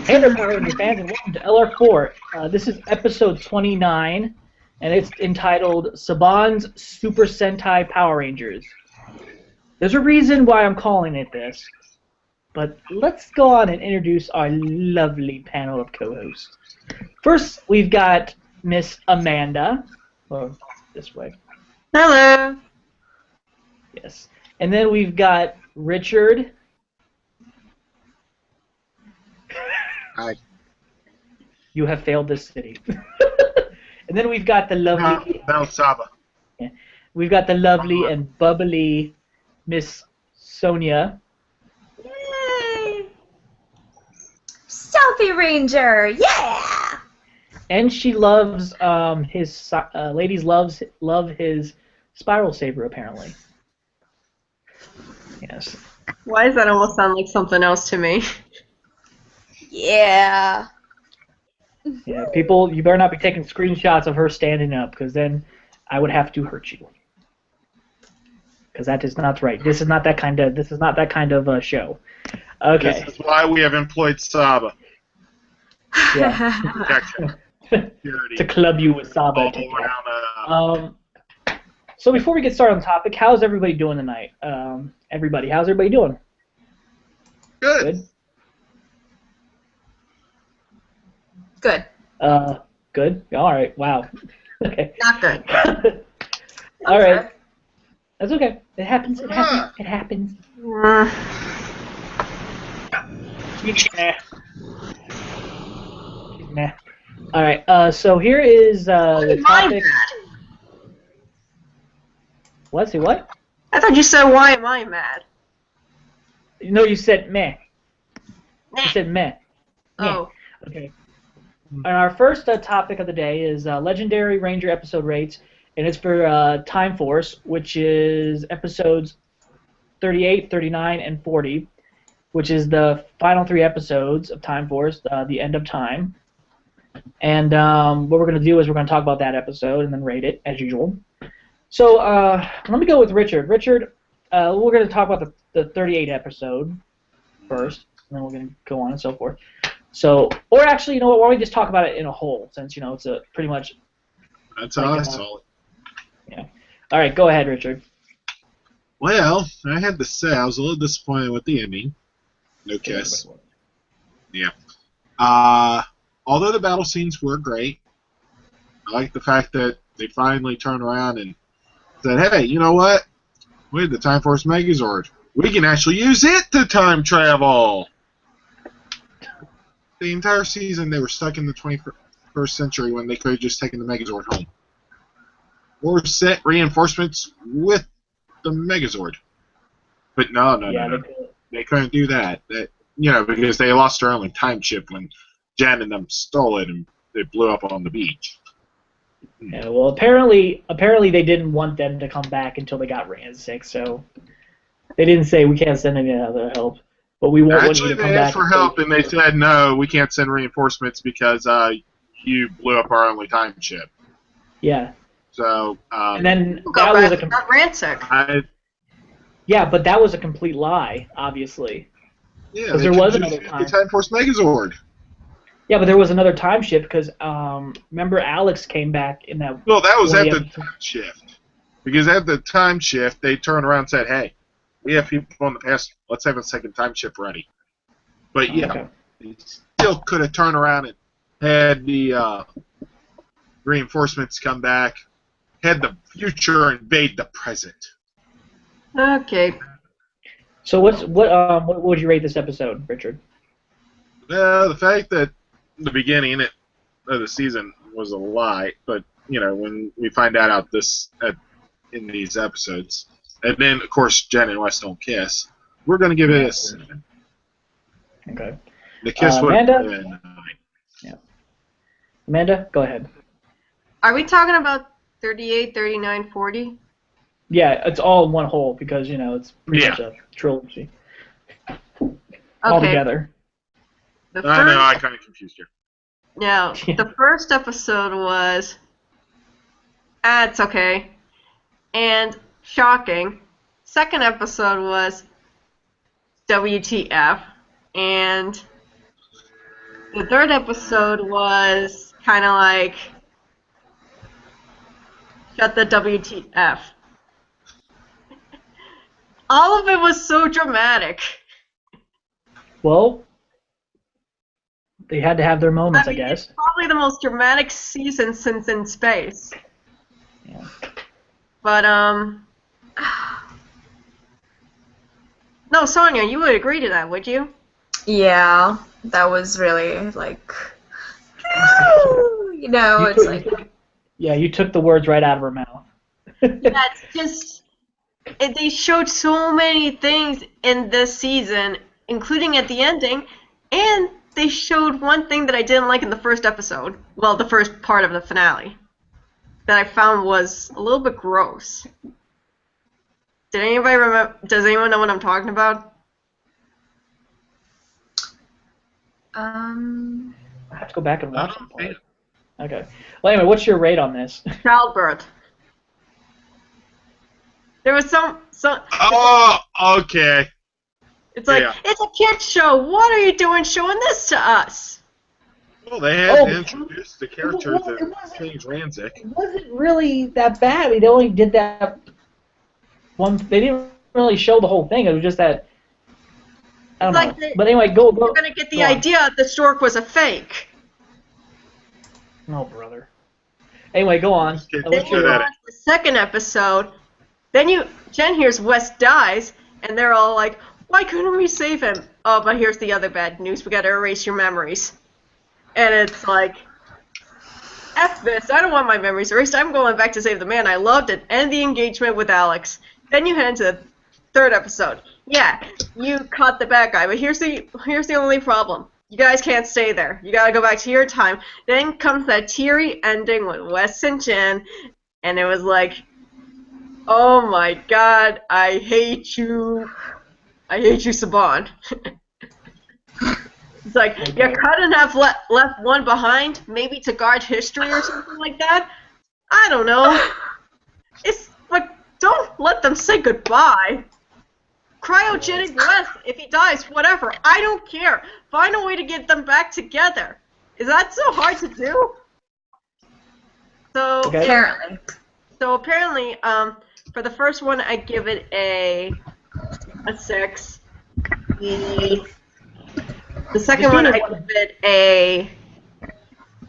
Hey there, Power Ranger fans, and welcome to LR4. This is episode 29, and it's entitled Saban's Super Sentai Power Rangers. There's a reason why I'm calling it this, but let's go on and introduce our lovely panel of co-hosts. First, we've got Miss Amanda. Well, this way. Hello. Yes. And then we've got Richard. Hi. You have failed this city. And then we've got the lovely. No, Saba. Yeah, we've got the lovely and bubbly Miss Sonia. Yay! Selfie Ranger, yeah! And she loves ladies love his spiral saber apparently. Yes. Why does that almost sound like something else to me? Yeah. Yeah, people, you better not be taking screenshots of her standing up, because then I would have to hurt you. Because that is not right. This is not that kind of show. Okay. This is why we have employed Saba. Yeah. Protection. Security. To club you with Saba. So before we get started on the topic, how's everybody doing tonight? Everybody, how's everybody doing? Good. Good. Good? All right, wow. Okay. Not good. All right. That's okay. It happens. It happens. It happens. Nah. All right. So here is the topic. What? Say what? I thought you said, why am I mad? No, you said meh. You said meh. Oh. Okay. And our first topic of the day is Legendary Ranger episode rates, and it's for Time Force, which is episodes 38, 39, and 40, which is the final 3 episodes of Time Force, the end of time. And what we're going to do is we're going to talk about that episode and then rate it, as usual. So let me go with Richard. Richard, we're going to talk about the 38 episode first, and then we're going to go on and so forth. So, or actually, you know what? Why don't we just talk about it in a whole, since it's a pretty much. That's how I saw it. Yeah. All right, go ahead, Richard. Well, I had to say I was a little disappointed with the ending. No kiss. Yeah. Although the battle scenes were great, I like the fact that they finally turned around and said, "Hey, you know what? We have the Time Force Megazord. We can actually use it to time travel." The entire season, they were stuck in the 21st century when they could have just taken the Megazord home. Or sent reinforcements with the Megazord. But no. They couldn't do that. Because they lost their only time ship when Jan and them stole it and they blew up on the beach. Yeah, well, apparently they didn't want them to come back until they got ran sick, so they didn't say we can't send any other help. But we won't want you to come back. Actually, they asked for help, and they said, no, we can't send reinforcements because you blew up our only time ship. Yeah. So, and then that was got ransacked. Yeah, but that was a complete lie, obviously. Yeah, because there was another time. The Time Force Megazord. Yeah, but there was another time shift because remember Alex came back in that. Well, that was at the time shift. Because at the time shift, they turned around and said, "Hey, we have people in the past. Let's have a second time shift ready." But yeah, they still could have turned around and had the reinforcements come back, had the future invade the present. Okay. So what would you rate this episode, Richard? The fact that the beginning of the season was a lie, but when we find out in these episodes, and then of course Jen and Wes don't kiss, we're going to give it a 7. Okay. The kiss would have been a 9. Yeah. Amanda, go ahead. Are we talking about 38, 39, 40? Yeah, it's all in one whole because it's pretty much a trilogy. All together. I know, I kind of confused you. Now, the first episode was, it's okay, and shocking. Second episode was WTF, and The third episode was kind of like, shut the WTF. All of it was so dramatic. Well, they had to have their moments, I mean, guess. It's probably the most dramatic season since In Space. Yeah. But, no, Sonia, you would agree to that, would you? Yeah, that was really like, you know, it's like. You took the words right out of her mouth. Yeah, it's just, they showed so many things in this season, including at the ending, and they showed one thing that I didn't like in the first episode. Well, the first part of the finale. That I found was a little bit gross. Did anybody remember? Does anyone know what I'm talking about? I have to go back and watch that part. Yeah. Okay. Well, anyway, what's your rate on this? Childbirth. There was some. Oh, okay. It's like, Yeah. It's a kid's show. What are you doing showing this to us? Well, they had to introduce the character that changed Ranzik. It wasn't really that bad. They only did that one. They didn't really show the whole thing. It was just that. I don't know. But anyway, go. You're gonna get the idea the stork was a fake. No, brother. Anyway, go on. Then you watch the second episode. Then Jen hears Wes dies, and they're all like, "Why couldn't we save him?" Oh, but here's the other bad news: we gotta erase your memories. And it's like, F this! I don't want my memories erased. I'm going back to save the man I loved and end the engagement with Alex. Then you head into the third episode. Yeah, you caught the bad guy, but here's the only problem. You guys can't stay there. You gotta go back to your time. Then comes that teary ending with Wes and Jen, and it was like, oh my god, I hate you. I hate you, Saban. It's like, you couldn't have left one behind, maybe to guard history or something like that? I don't know. It's like, don't let them say goodbye. Cryogenic Wes, if he dies, whatever. I don't care. Find a way to get them back together. Is that so hard to do? So Apparently. So apparently, for the first one, I give it a 6. The second one, I give it a.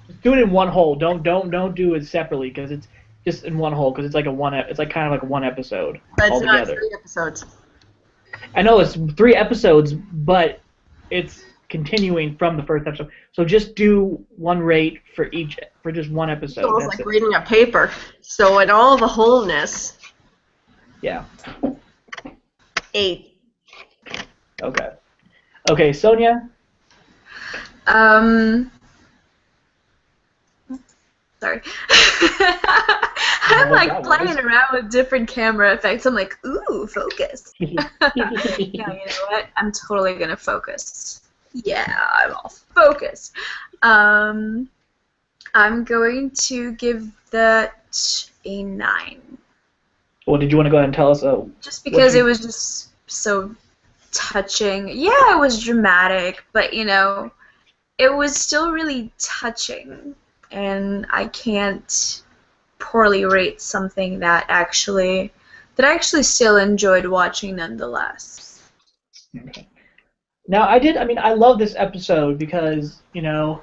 Just do it in one whole. Don't do it separately because it's just in one whole because it's like it's like kind of like one episode But it's not altogether. 3 episodes. I know it's 3 episodes, but it's continuing from the first episode. So just do one rate for just one episode. So it's like reading a paper. So in all the wholeness. Yeah. 8. Okay. Okay, Sonia. Sorry. I'm like playing around with different camera effects. I'm like, ooh, focus. No, you know what? I'm totally gonna focus. Yeah, I'm all focused. I'm going to give that a 9. Well, did you want to go ahead and tell us? Just because it was just so touching. Yeah, it was dramatic, but you know, it was still really touching. And I can't poorly rate something that I actually still enjoyed watching nonetheless. Okay. Now, I love this episode because, you know,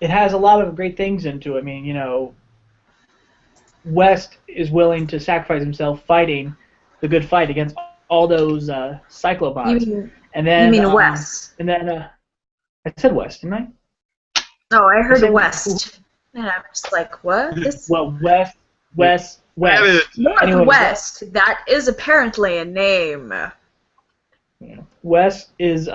it has a lot of great things into it. I mean, you know, West is willing to sacrifice himself fighting the good fight against all those cyclobots. You mean West? And then, I said West, didn't I? No, I heard West. And I'm just like, what? Well, West. Northwest. That is apparently a name. Yeah. West is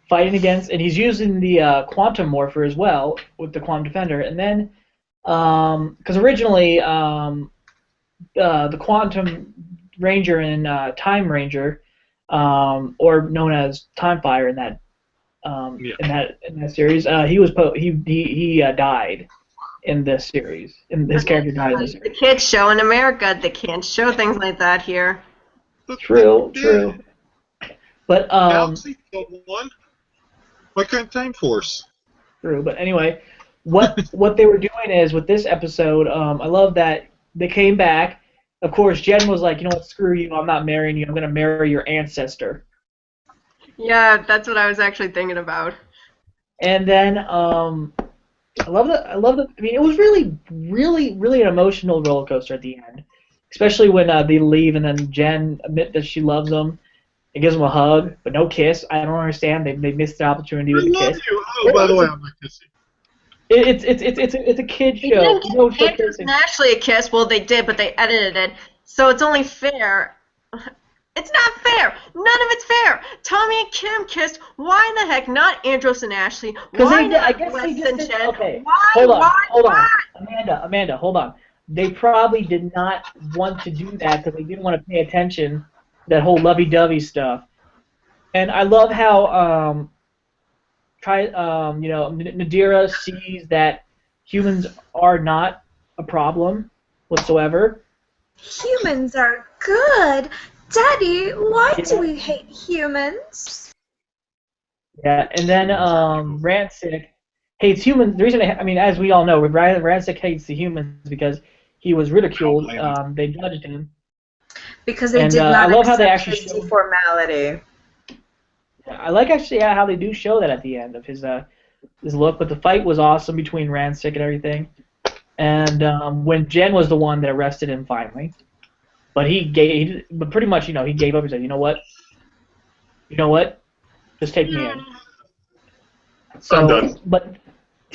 fighting against, and he's using the quantum morpher as well with the quantum defender. And then, because originally the quantum ranger and time ranger, or known as time fire in that in that series, he died in this series. And his character died in this series. The kids show in America, they can't show things like that here. True. But Galaxy killed one. Why couldn't Time Force? True, but anyway, what they were doing is with this episode, I love that they came back. Of course, Jen was like, you know what, screw you, I'm not marrying you, I'm gonna marry your ancestor. Yeah, that's what I was actually thinking about. And then I love the. I mean, it was really an emotional roller coaster at the end, especially when they leave and then Jen admit that she loves him and gives him a hug, but no kiss. I don't understand. They missed the opportunity with I the love kiss. you. Oh, by the way, I'm not kissing. It's a kid They show. didn't You don't give show Andrews kissing. and Ashley a kiss. Well, they did, but they edited it. So it's only fair. It's not fair. None of it's fair. Tommy and Kim kissed. Why in the heck not Andros and Ashley? Because Why I not guess Wes they just and didn't. Jen? Okay, Why? hold on, Why? hold on, Why? Amanda, hold on. They probably did not want to do that because they didn't want to pay attention to that whole lovey-dovey stuff. And I love how Nadira sees that humans are not a problem whatsoever. Humans are good. Daddy, why do Yeah. we hate humans? Yeah, and then Rancic hates humans. The reason, I mean, as we all know, Rancic hates the humans because he was ridiculed. They judged him. Because they And, did I not love how they accept actually his showed- deformality. I like actually how they do show that at the end of his look. But the fight was awesome between Rancic and everything. And when Jen was the one that arrested him finally, but but pretty much, he gave up. He said, you know what, just take me in. So, I'm done. but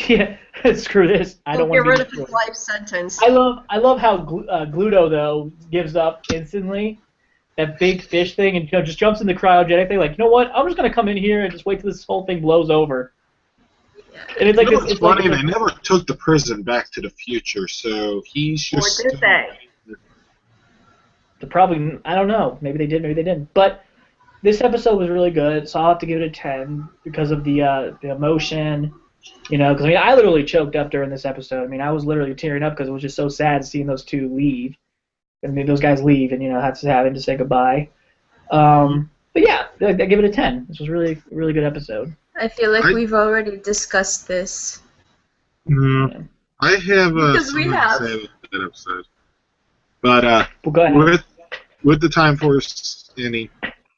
yeah, screw this. I don't Get want rid to of be his destroyed. life sentence. I love how Gluto though gives up instantly. That big fish thing, and just jumps in the cryogenic thing. Like, you know what? I'm just gonna come in here and just wait till this whole thing blows over. And it's like You know this. what's It's like funny? They never took the prison back to the future, so he's Or just. did they? probably, I don't know. Maybe they did. Maybe they didn't. But this episode was really good, so I'll have to give it a 10 because of the emotion. Because I mean, I literally choked up during this episode. I mean, I was literally tearing up because it was just so sad seeing those two leave. I mean, those guys leave, and having to say goodbye. But yeah, I give it a 10. This was really, really good episode. I feel like we've already discussed this. I have Because we something have. to say about that episode. But Well, go ahead. with the Time Force ending,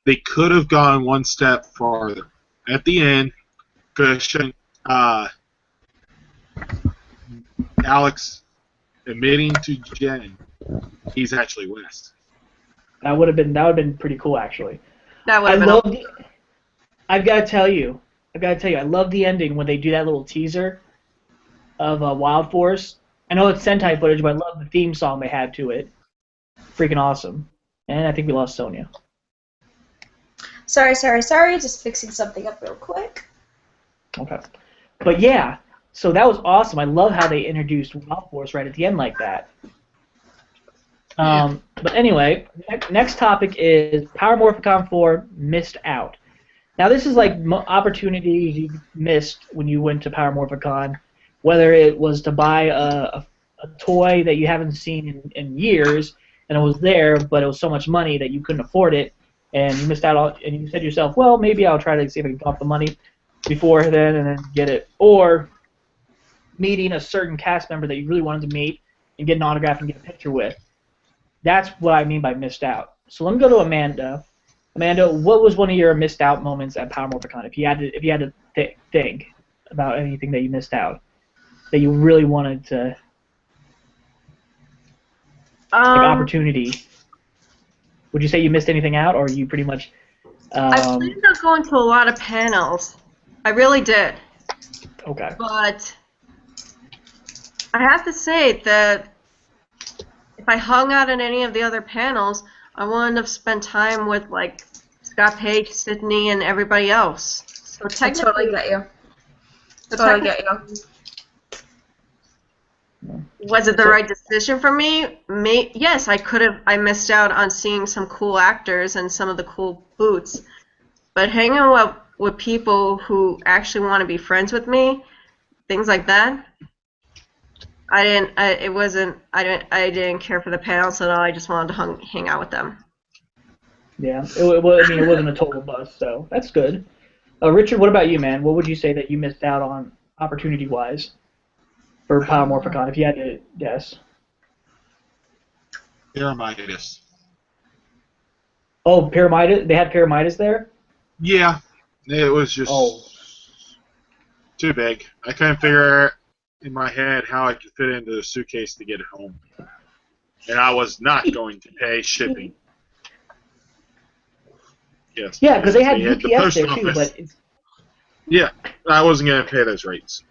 they could have gone one step farther. At the end, could have shown Alex admitting to Jen he's actually West. That would have been pretty cool, actually. That would I have been. love. I've got to tell you, I love the ending when they do that little teaser of Wild Force. I know it's Sentai footage, but I love the theme song they had to it. Freaking awesome. And I think we lost Sonia. Sorry. Just fixing something up real quick. Okay. But yeah, so that was awesome. I love how they introduced Wild Force right at the end like that. But anyway, next topic is Power Morphicon 4 Missed Out. Now this is like opportunities you missed when you went to Power Morphicon, whether it was to buy a toy that you haven't seen in years, and it was there, but it was so much money that you couldn't afford it, and you missed out on, and you said to yourself, well, maybe I'll try to see if I can come up the money before then and then get it. Or meeting a certain cast member that you really wanted to meet and get an autograph and get a picture with. That's what I mean by missed out. So let me go to Amanda. Amanda, what was one of your missed out moments at Power Morphicon? If you had to think about anything that you missed out, that you really wanted to, like opportunity. Would you say you missed anything out, or you pretty much? I planned on going to a lot of panels. I really did. Okay. But I have to say that if I hung out at any of the other panels, I wouldn't have spent time with like Scott Page, Sydney, and everybody else. So I technically, totally get you. so Totally get you. was it the right decision for me? Yes, I could have. I missed out on seeing some cool actors and some of the cool booths. But hanging out with people who actually want to be friends with me, things like that, I didn't care for the panels at all. I just wanted to hang out with them. Yeah. It wasn't a total bust, so that's good. Richard, what about you, man? What would you say that you missed out on opportunity-wise for Power Morphicon, if you had to guess? Pyramidas. Oh, Pyramidas? They had Pyramidas there? Yeah, it was just too big. I couldn't figure in my head how I could fit it into the suitcase to get it home. And I was not going to pay shipping. Yes. Yeah, because they had the UPS post there, too, office. but it's... Yeah, I wasn't going to pay those rates.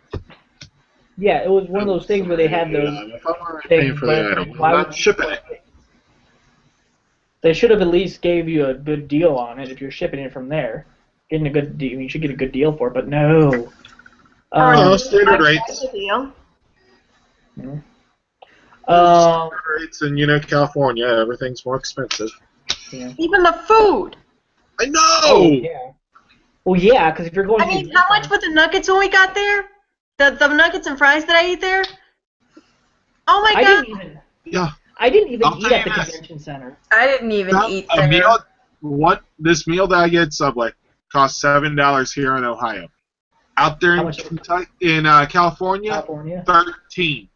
Yeah, it was one of those things where they had those if I weren't things, paying for the item, why I'm would not shipping it. They should have at least gave you a good deal on it if you're shipping it from there. Getting a good deal, you should get a good deal for it, but no. Standard rates. Deal. Standard rates in California, everything's more expensive. Yeah. Even the food. I know. Oh, yeah. Well, yeah, because if you're going. I mean, how much were the nuggets when we got there? The nuggets and fries that I ate there. Oh my god. I didn't even I'll eat tell at you the this. convention center. I didn't even eat A there. meal, this meal that I get Subway costs $7 here in Ohio. Out there in California, 13.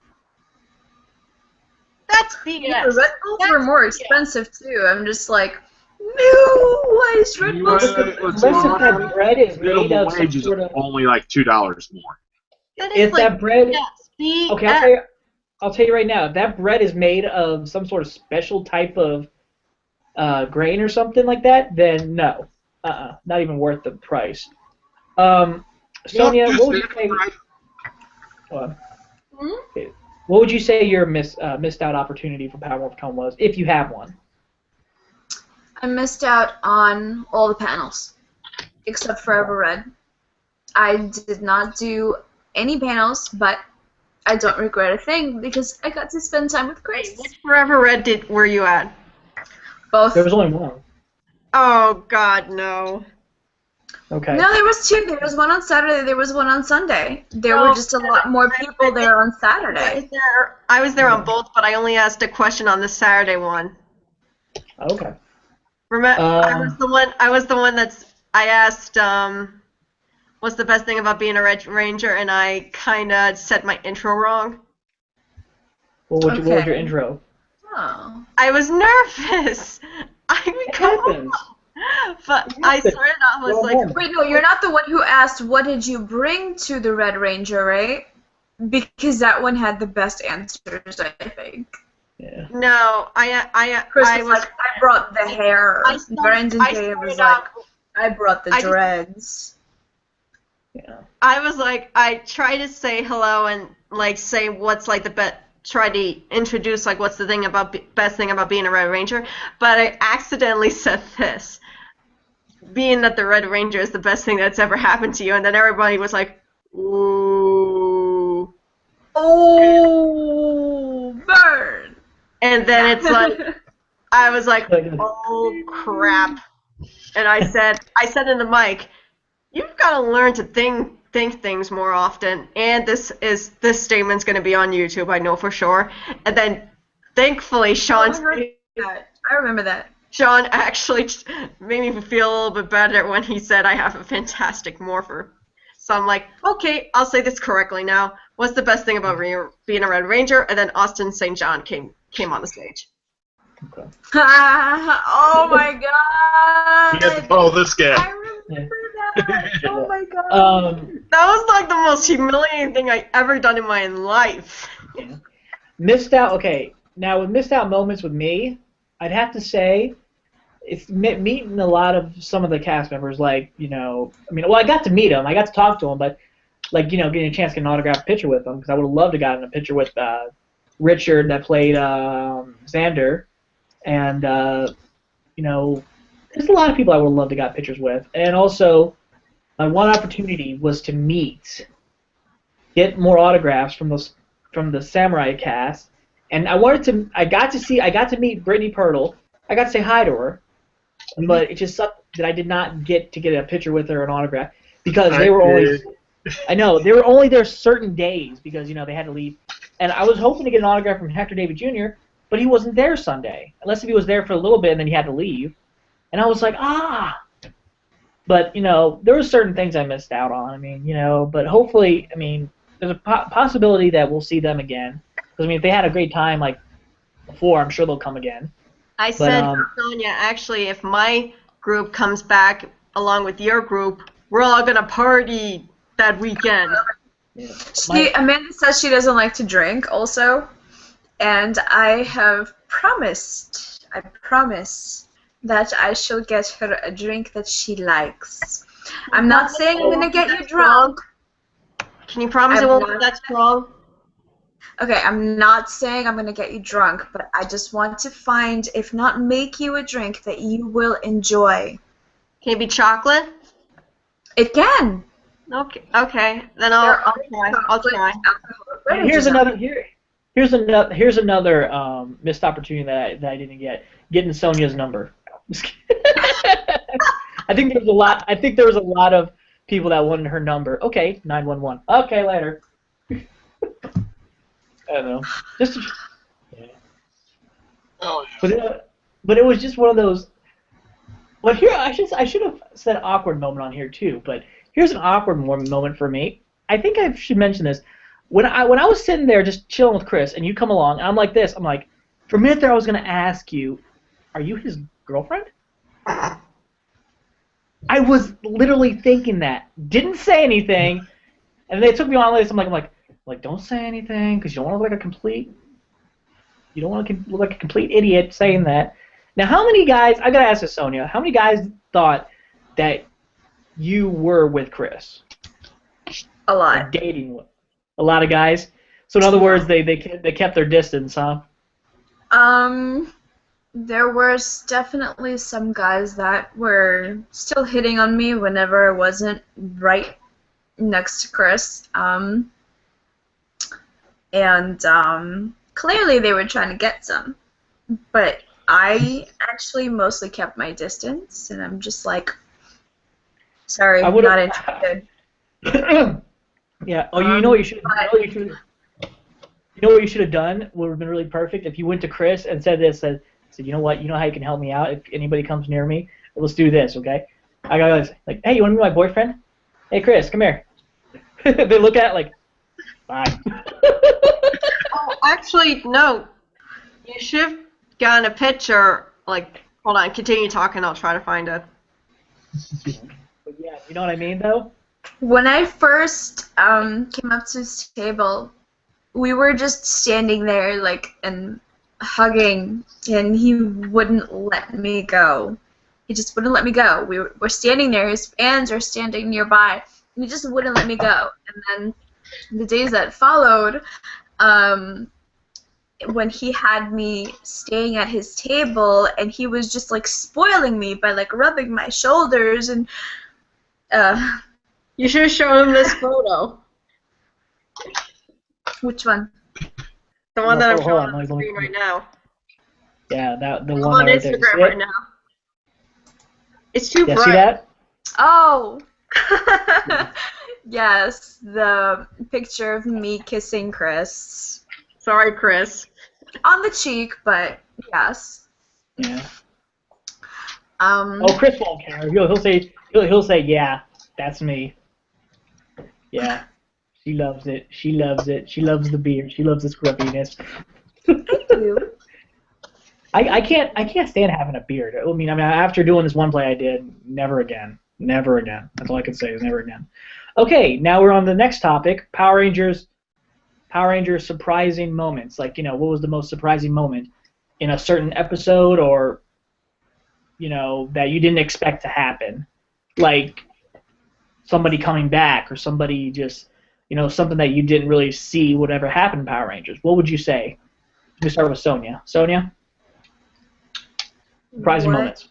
That's BS. Yeah, the Red Bulls were more expensive too. I'm just like, no, why is Red Bull? Unless if that bread is made Minimum of some wage is sort of. only like $2 more. That If like that bread. BS. Okay, I'll tell you right now. If that bread is made of some sort of special type of grain or something like that, then no, not even worth the price. Sonia, what would you say? Okay. What would you say your missed out opportunity for Power Morphicon was, if you have one? I missed out on all the panels, except Forever Red. I did not do any panels, but I don't regret a thing because I got to spend time with Grace. Which Forever Red were you at? Both. There was only one. Oh God, no. Okay. No, there was two. There was one on Saturday. There was one on Sunday. There were just a lot more people there on Saturday. I was there on both, but I only asked a question on the Saturday one. Okay. Remember, I was the one I asked, what's the best thing about being a Red Ranger, and I kind of said my intro wrong. What was your intro? Oh. I was nervous. But I started off was like, wait, no, you're not the one who asked what did you bring to the Red Ranger, right? Because that one had the best answers, I think. Yeah. No, Chris was like, I brought the hair. Brandon J was like, I brought the dreads. Yeah. I was like, I try to say hello and like say what's like the best. Try to introduce like what's the thing about best thing about being a Red Ranger, but I accidentally said this. Being that the Red Ranger is the best thing that's ever happened to you, and then everybody was like, ooh. Oh, burn. And then it's like, I was like, oh crap. And I said in the mic, you've got to learn to think things more often. And this statement's going to be on YouTube, I know for sure. And then, thankfully, I remember that. Sean actually made me feel a little bit better when he said I have a fantastic morpher. So I'm like, okay, I'll say this correctly now. What's the best thing about being a Red Ranger? And then Austin St. John came on the stage. Okay. Oh my god! We have to follow this guy. I remember that. Oh my god! That was like the most humiliating thing I ever done in my life. Yeah. Missed out. Okay, now with missed out moments with me, I'd have to say it's meeting a lot of some of the cast members. Like I got to meet them, I got to talk to them, but like getting a chance to get an autographed picture with them because I would have loved to gotten a picture with Richard that played Xander. And, there's a lot of people I would love to got pictures with. And also, my one opportunity was to get more autographs from the Samurai cast. And I got to meet Brittany Pirtle. I got to say hi to her. But it just sucked that I did not get to get a picture with her, an autograph, because they were only there certain days because, they had to leave. And I was hoping to get an autograph from Hector David Jr., but he wasn't there Sunday, unless if he was there for a little bit and then he had to leave. And I was like, But there were certain things I missed out on. I mean, but hopefully, I mean, there's a possibility that we'll see them again. Because I mean, if they had a great time like before, I'm sure they'll come again. I said to Sonia, actually, if my group comes back along with your group, we're all gonna party that weekend. Yeah. Amanda says she doesn't like to drink also, and I have promised. I promise that I shall get her a drink that she likes. I'm not saying I'm gonna get you drunk. Can you promise it won't be that strong? Okay, I'm not saying I'm gonna get you drunk, but I just want to find, if not make you a drink that you will enjoy. Can it be chocolate? It can. Okay. Then I'll try. Here's another missed opportunity that I didn't get. Getting Sonia's number. I think there was a lot of people that wanted her number. Okay, 911. Okay, later. I don't know. Yeah. Oh. But it was just one of those. Well, here I should have said awkward moment on here too. But here's an awkward moment for me. I think I should mention this. When I was sitting there just chilling with Chris, and you come along, and I'm like this. I'm like, for a minute there, I was gonna ask you, are you his girlfriend? I was literally thinking that. Didn't say anything, and they took me on this. I'm like, don't say anything, because you don't want to look like a complete. You don't want to look like a complete idiot saying that. Now, how many guys? I gotta ask this, Sonia. How many guys thought that you were with Chris? A lot. Dating a lot of guys. So in other words, they kept their distance, huh? There was definitely some guys that were still hitting on me whenever I wasn't right next to Chris. Clearly they were trying to get some. But I actually mostly kept my distance, and I'm just like, sorry, I'm not interested. Yeah. Oh, you know what you should. You know what you should have done? Would have been really perfect if you went to Chris and said this. Said, you know what? You know how you can help me out if anybody comes near me. Let's do this, okay? I got this. Like, hey, you want to be my boyfriend? Hey, Chris, come here. They look at it like, bye. Oh, actually, no. You should have gotten a picture. Like, hold on, continue talking. I'll try to find it. But yeah, you know what I mean, though. When I first came up to his table, we were just standing there, like, and hugging, and he wouldn't let me go. He just wouldn't let me go. We're standing there. His fans are standing nearby, and he just wouldn't let me go. And then the days that followed, when he had me staying at his table, and he was just, like, spoiling me by, like, rubbing my shoulders, and you should have shown him this photo. Which one? The one that I'm showing on the screen right now. Yeah, the I'm one on right Instagram there. right now. It's too bright. See that? Oh! Yes, the picture of me kissing Chris. Sorry, Chris. On the cheek, but yes. Yeah. Oh, Chris won't care. He'll say, yeah, that's me. Yeah. She loves it. She loves it. She loves the beard. She loves the scrubbiness. Thank you. I can't stand having a beard. I mean, after doing this one play I did, never again. Never again. That's all I can say is never again. Okay, now we're on the next topic. Power Rangers surprising moments. Like, what was the most surprising moment in a certain episode, or that you didn't expect to happen? Like somebody coming back, or somebody just something that you didn't really see would ever happen in Power Rangers. What would you say? Let me start with Sonia. Sonia? Surprising moments.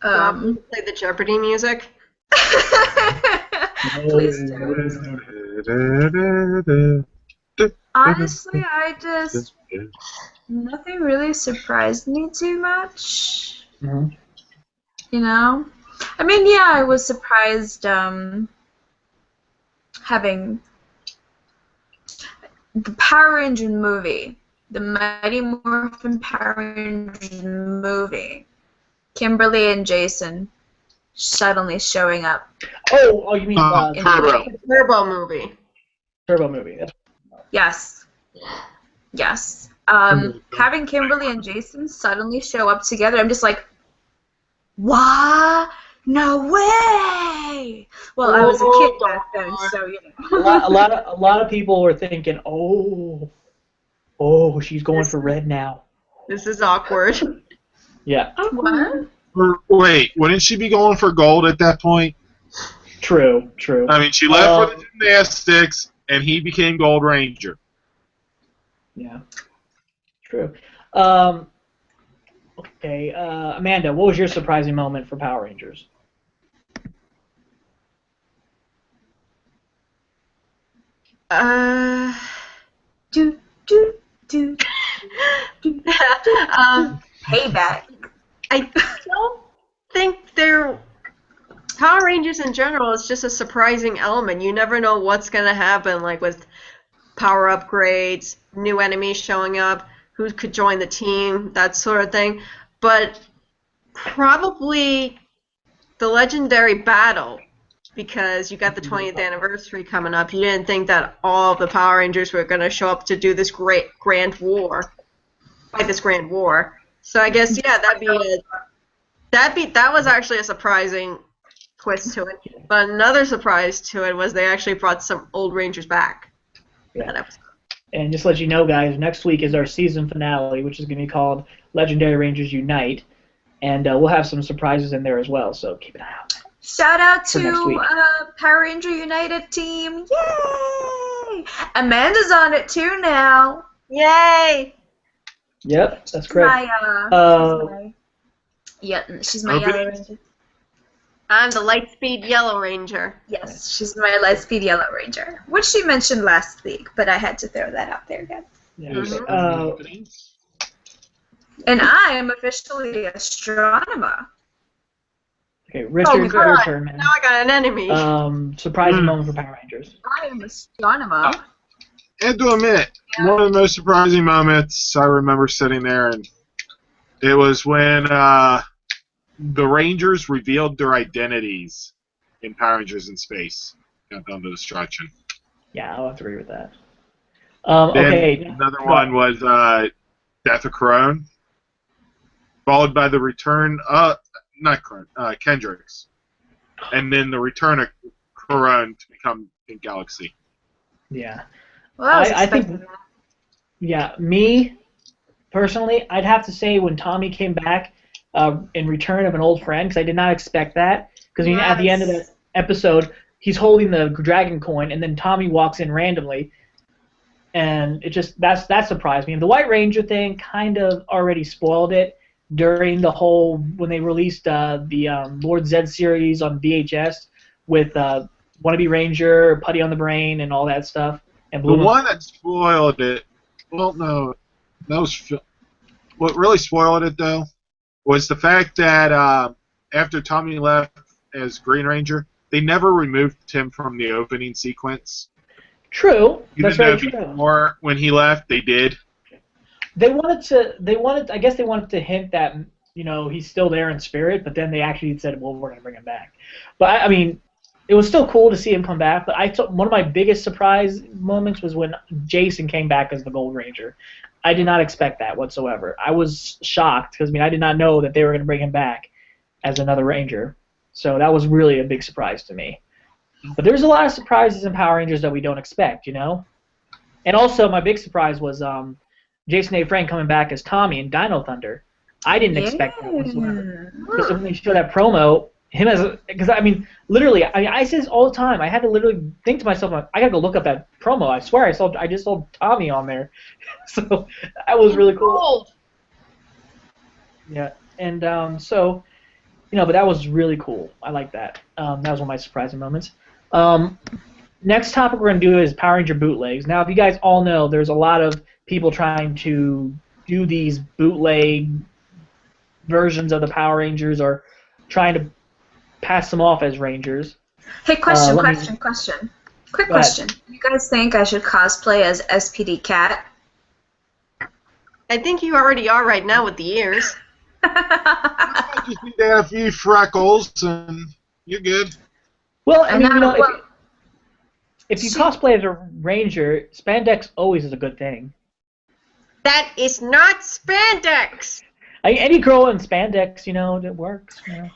Play the Jeopardy music. Please do. Honestly, nothing really surprised me too much. Mm-hmm. I mean, yeah, I was surprised having the Power Ranger movie, the Mighty Morphin Power Rangers movie, Kimberly and Jason suddenly showing up. Oh, you mean Turbo. The Turbo movie. Turbo movie? Yes. Yes. Having Kimberly and Jason suddenly show up together, I'm just like, what? No way! Well, I was a kid back then, so you know. A lot of people were thinking, oh, she's going for red now. This is awkward. Yeah. What? Wait, wouldn't she be going for gold at that point? True. I mean, she left for the gymnastics, and he became Gold Ranger. Yeah. True. Okay, Amanda, what was your surprising moment for Power Rangers? Do, do, do, do. Payback. I don't think Power Rangers in general is just a surprising element. You never know what's going to happen, like with power upgrades, new enemies showing up, who could join the team, that sort of thing. But probably the legendary battle, because you got the 20th anniversary coming up. You didn't think that all of the Power Rangers were going to show up to do this great grand war, fight this grand war. So I guess that was actually a surprising twist to it. But another surprise to it was they actually brought some old Rangers back. Yeah. And just to let you know, guys, next week is our season finale, which is going to be called Legendary Rangers Unite, and we'll have some surprises in there as well. So keep an eye out. Shout out to Power Ranger United team! Yay! Amanda's on it too now. Yay! Yep, that's correct. She's my Yellow Ranger. I'm the Lightspeed Yellow Ranger. Yes, she's my Lightspeed Yellow Ranger, which she mentioned last week, but I had to throw that out there again. Yeah. And I am officially Astronomer. Okay, Richard, your turn, man. Now I got an enemy. Surprising moment for Power Rangers. I am Astronomer. I have to admit, one of the most surprising moments I remember sitting there, and it was when the Rangers revealed their identities in Power Rangers in Space. Got down to destruction. Yeah, I'll have to agree with that. Then okay. Another one was Death of Crone, followed by the return of Kendricks, and then the return of Crone to become Pink Galaxy. Yeah. Well, I think. Yeah, me personally, I'd have to say when Tommy came back in return of an old friend, because I did not expect that. Because at the end of the episode, he's holding the dragon coin, and then Tommy walks in randomly, and it just that surprised me. And the White Ranger thing kind of already spoiled it during the whole when they released the Lord Zed series on VHS with Wannabe Ranger, Putty on the Brain, and all that stuff. And the one that spoiled it. Well, no, that was what really spoiled it though was the fact that after Tommy left as Green Ranger, they never removed him from the opening sequence. True. Even though before, when he left, they did. I guess they wanted to hint that, he's still there in spirit, but then they actually said, well, we're going to bring him back. But, I mean, it was still cool to see him come back, but one of my biggest surprise moments was when Jason came back as the Gold Ranger. I did not expect that whatsoever. I was shocked, because, I did not know that they were going to bring him back as another Ranger. So that was really a big surprise to me. But there's a lot of surprises in Power Rangers that we don't expect, And also, my big surprise was Jason A. Frank coming back as Tommy in Dino Thunder. I didn't expect that whatsoever. Because when they showed that promo, literally, I say this all the time. I had to literally think to myself, I gotta go look up that promo. I swear I just saw Tommy on there. So that was really cool. Yeah, and but that was really cool. I like that. That was one of my surprising moments. Next topic we're going to do is Power Ranger bootlegs. Now, if you guys all know, there's a lot of people trying to do these bootleg versions of the Power Rangers or trying to pass them off as Rangers. Hey, question. Quick Go ahead. question. You guys think I should cosplay as SPD Cat? I think you already are right now with the ears. I just need to have a few freckles, and you're good. Well, I I mean, know, you know, well, if you cosplay as a ranger, spandex always is a good thing. That is not spandex! Any girl in spandex, you know, it works. You know.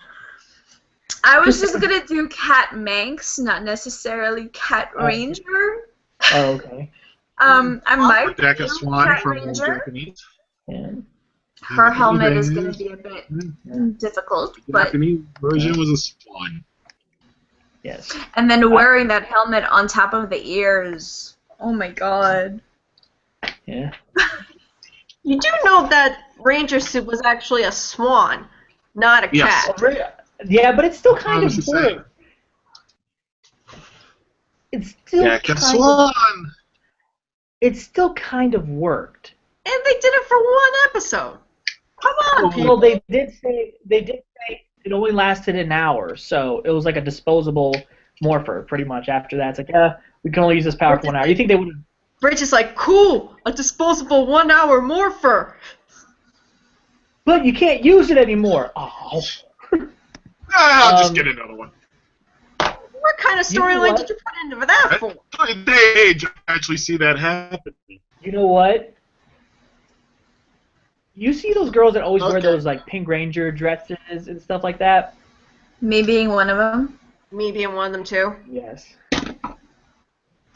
I was just gonna do Cat Manx, not necessarily Cat Ranger. Oh, okay. I might Rebecca do Swan Cat from Ranger. Japanese. Yeah. Her helmet is gonna be a bit difficult, The but Japanese version was a swan. Yes. and then wearing that helmet on top of the ears. Oh my god. Yeah. You do know that Ranger suit was actually a swan, not a Yes. cat. Yeah, but it's still I kind was of just saying. worked. It's still Yeah, kind of, swan. it's still kind of worked. And they did it for one episode. Come on, people. Well, they did say it only lasted an hour, so it was like a disposable morpher, pretty much. After that, it's like, we can only use this power for 1 hour. You think they would? Bridge is like, cool, a disposable 1 hour morpher. But you can't use it anymore. Oh. I'll just get another one. What kind of You know storyline what? did you put into that for? They actually see that happen. You know what? You see those girls that always wear Okay. those like Pink Ranger dresses and stuff like that? Me being one of them. Me being one of them too. Yes.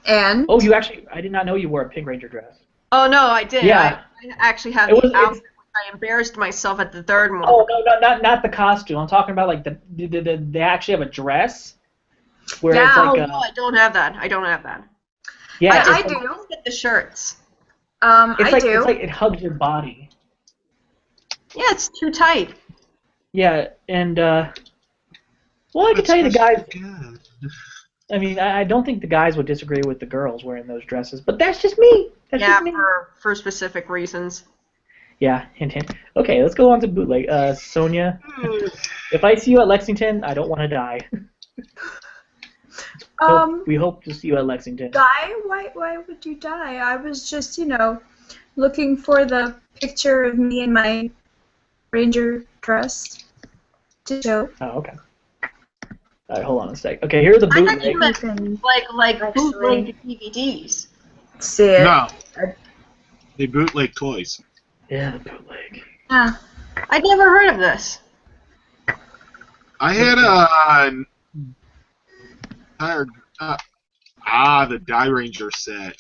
And Oh, you actually? I did not know you wore a Pink Ranger dress. Oh no, I did. Yeah. I actually have It the was- it's- outfit. I embarrassed myself at the third one. Oh no, not the costume. I'm talking about like they actually have a dress where it's Yeah. Oh, like no, I don't have that. I don't have that. yeah, I it's, do. Let's get the shirts. It's I like do. it's like it hugs your body. Yeah, it's too tight. Yeah, and well, I can tell you the guys. Good. I mean, I don't think the guys would disagree with the girls wearing those dresses, but that's just me. That's Yeah, just me. for specific reasons. Yeah, hint, hint. Okay, let's go on to bootleg. Sonia, if I see you at Lexington, I don't want to die. We hope to see you at Lexington. Die? Why would you die? I was just, looking for the picture of me in my Ranger dress to show. Oh, okay. All right, hold on a sec. Okay, here are the I thought you bootlegs. meant like Actually- bootleg DVDs. See it. No. They bootleg toys. Yeah, the bootleg. Yeah. I'd never heard of this. I had a the Die Ranger set.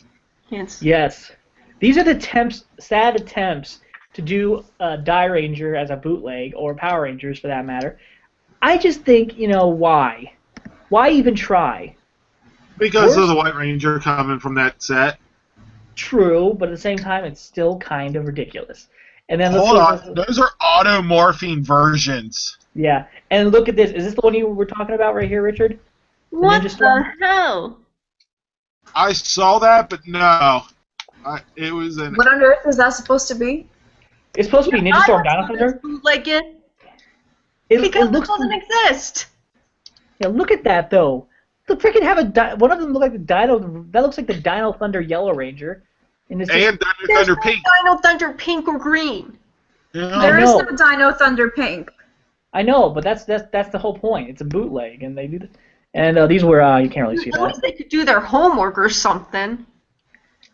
Yes. Yes. These are the sad attempts to do Die Ranger as a bootleg, or Power Rangers for that matter. I just think, why? Why even try? Because of Worst- the White Ranger coming from that set. True, but at the same time, it's still kind of ridiculous. And then Hold let's on. Those are automorphing versions. Yeah, and look at this. Is this the one you were talking about right here, Richard? What Ninja the Storm? hell? I saw that, but no. It was an... What on earth is that supposed to be? It's supposed to be Ninja Storm Dino Thunder. Bootleg it It because it looks. doesn't exist. Yeah, look at that though. The freaking have one of them look like the Dino. That looks like the Dino Thunder Yellow Ranger. And it's just, And Dino There's Thunder no Pink. Dino Thunder pink or green. Yeah. There is know. no Dino Thunder Pink. I know, but that's the whole point. It's a bootleg, and they do this. And these were you can't really see At least that. they could do their homework or something.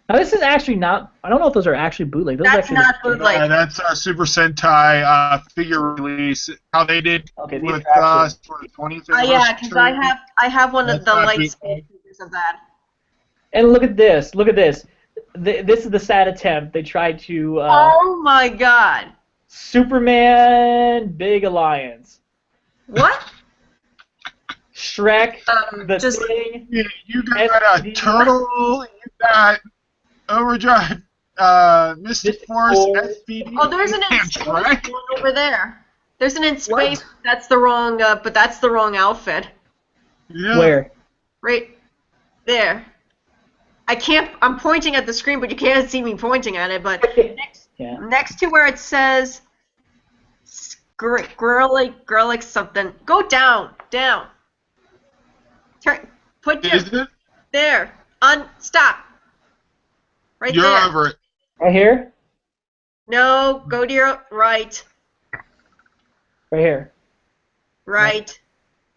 Now this is actually not. I don't know if those are actually bootleg. Those That's actually not bootleg. That's Super Sentai figure release. How they did Okay, these with are actually. for the 20th Yeah, because anniversary. I have one of That's the not light bootleg. skin figures of that. And look at this. Look at this. This is the sad attempt. They tried to. Oh my god. Superman Big Alliance. What? Shrek, the just Thing. You got a SPD. turtle. You got Overdrive, Mystic Force, Force. SPD. Oh, there's an in and space Shrek. one over there. There's an in space. What? That's the wrong. But that's the wrong outfit. Yeah. Where? Right there. I can't. I'm pointing at the screen, but you can't see me pointing at it. But Yeah. next to where it says Grlic something. Go down. Turn. Put your. Isn't it? There. Stop. Right You're there. over it. Right here? No, go to your right. Right here. Right.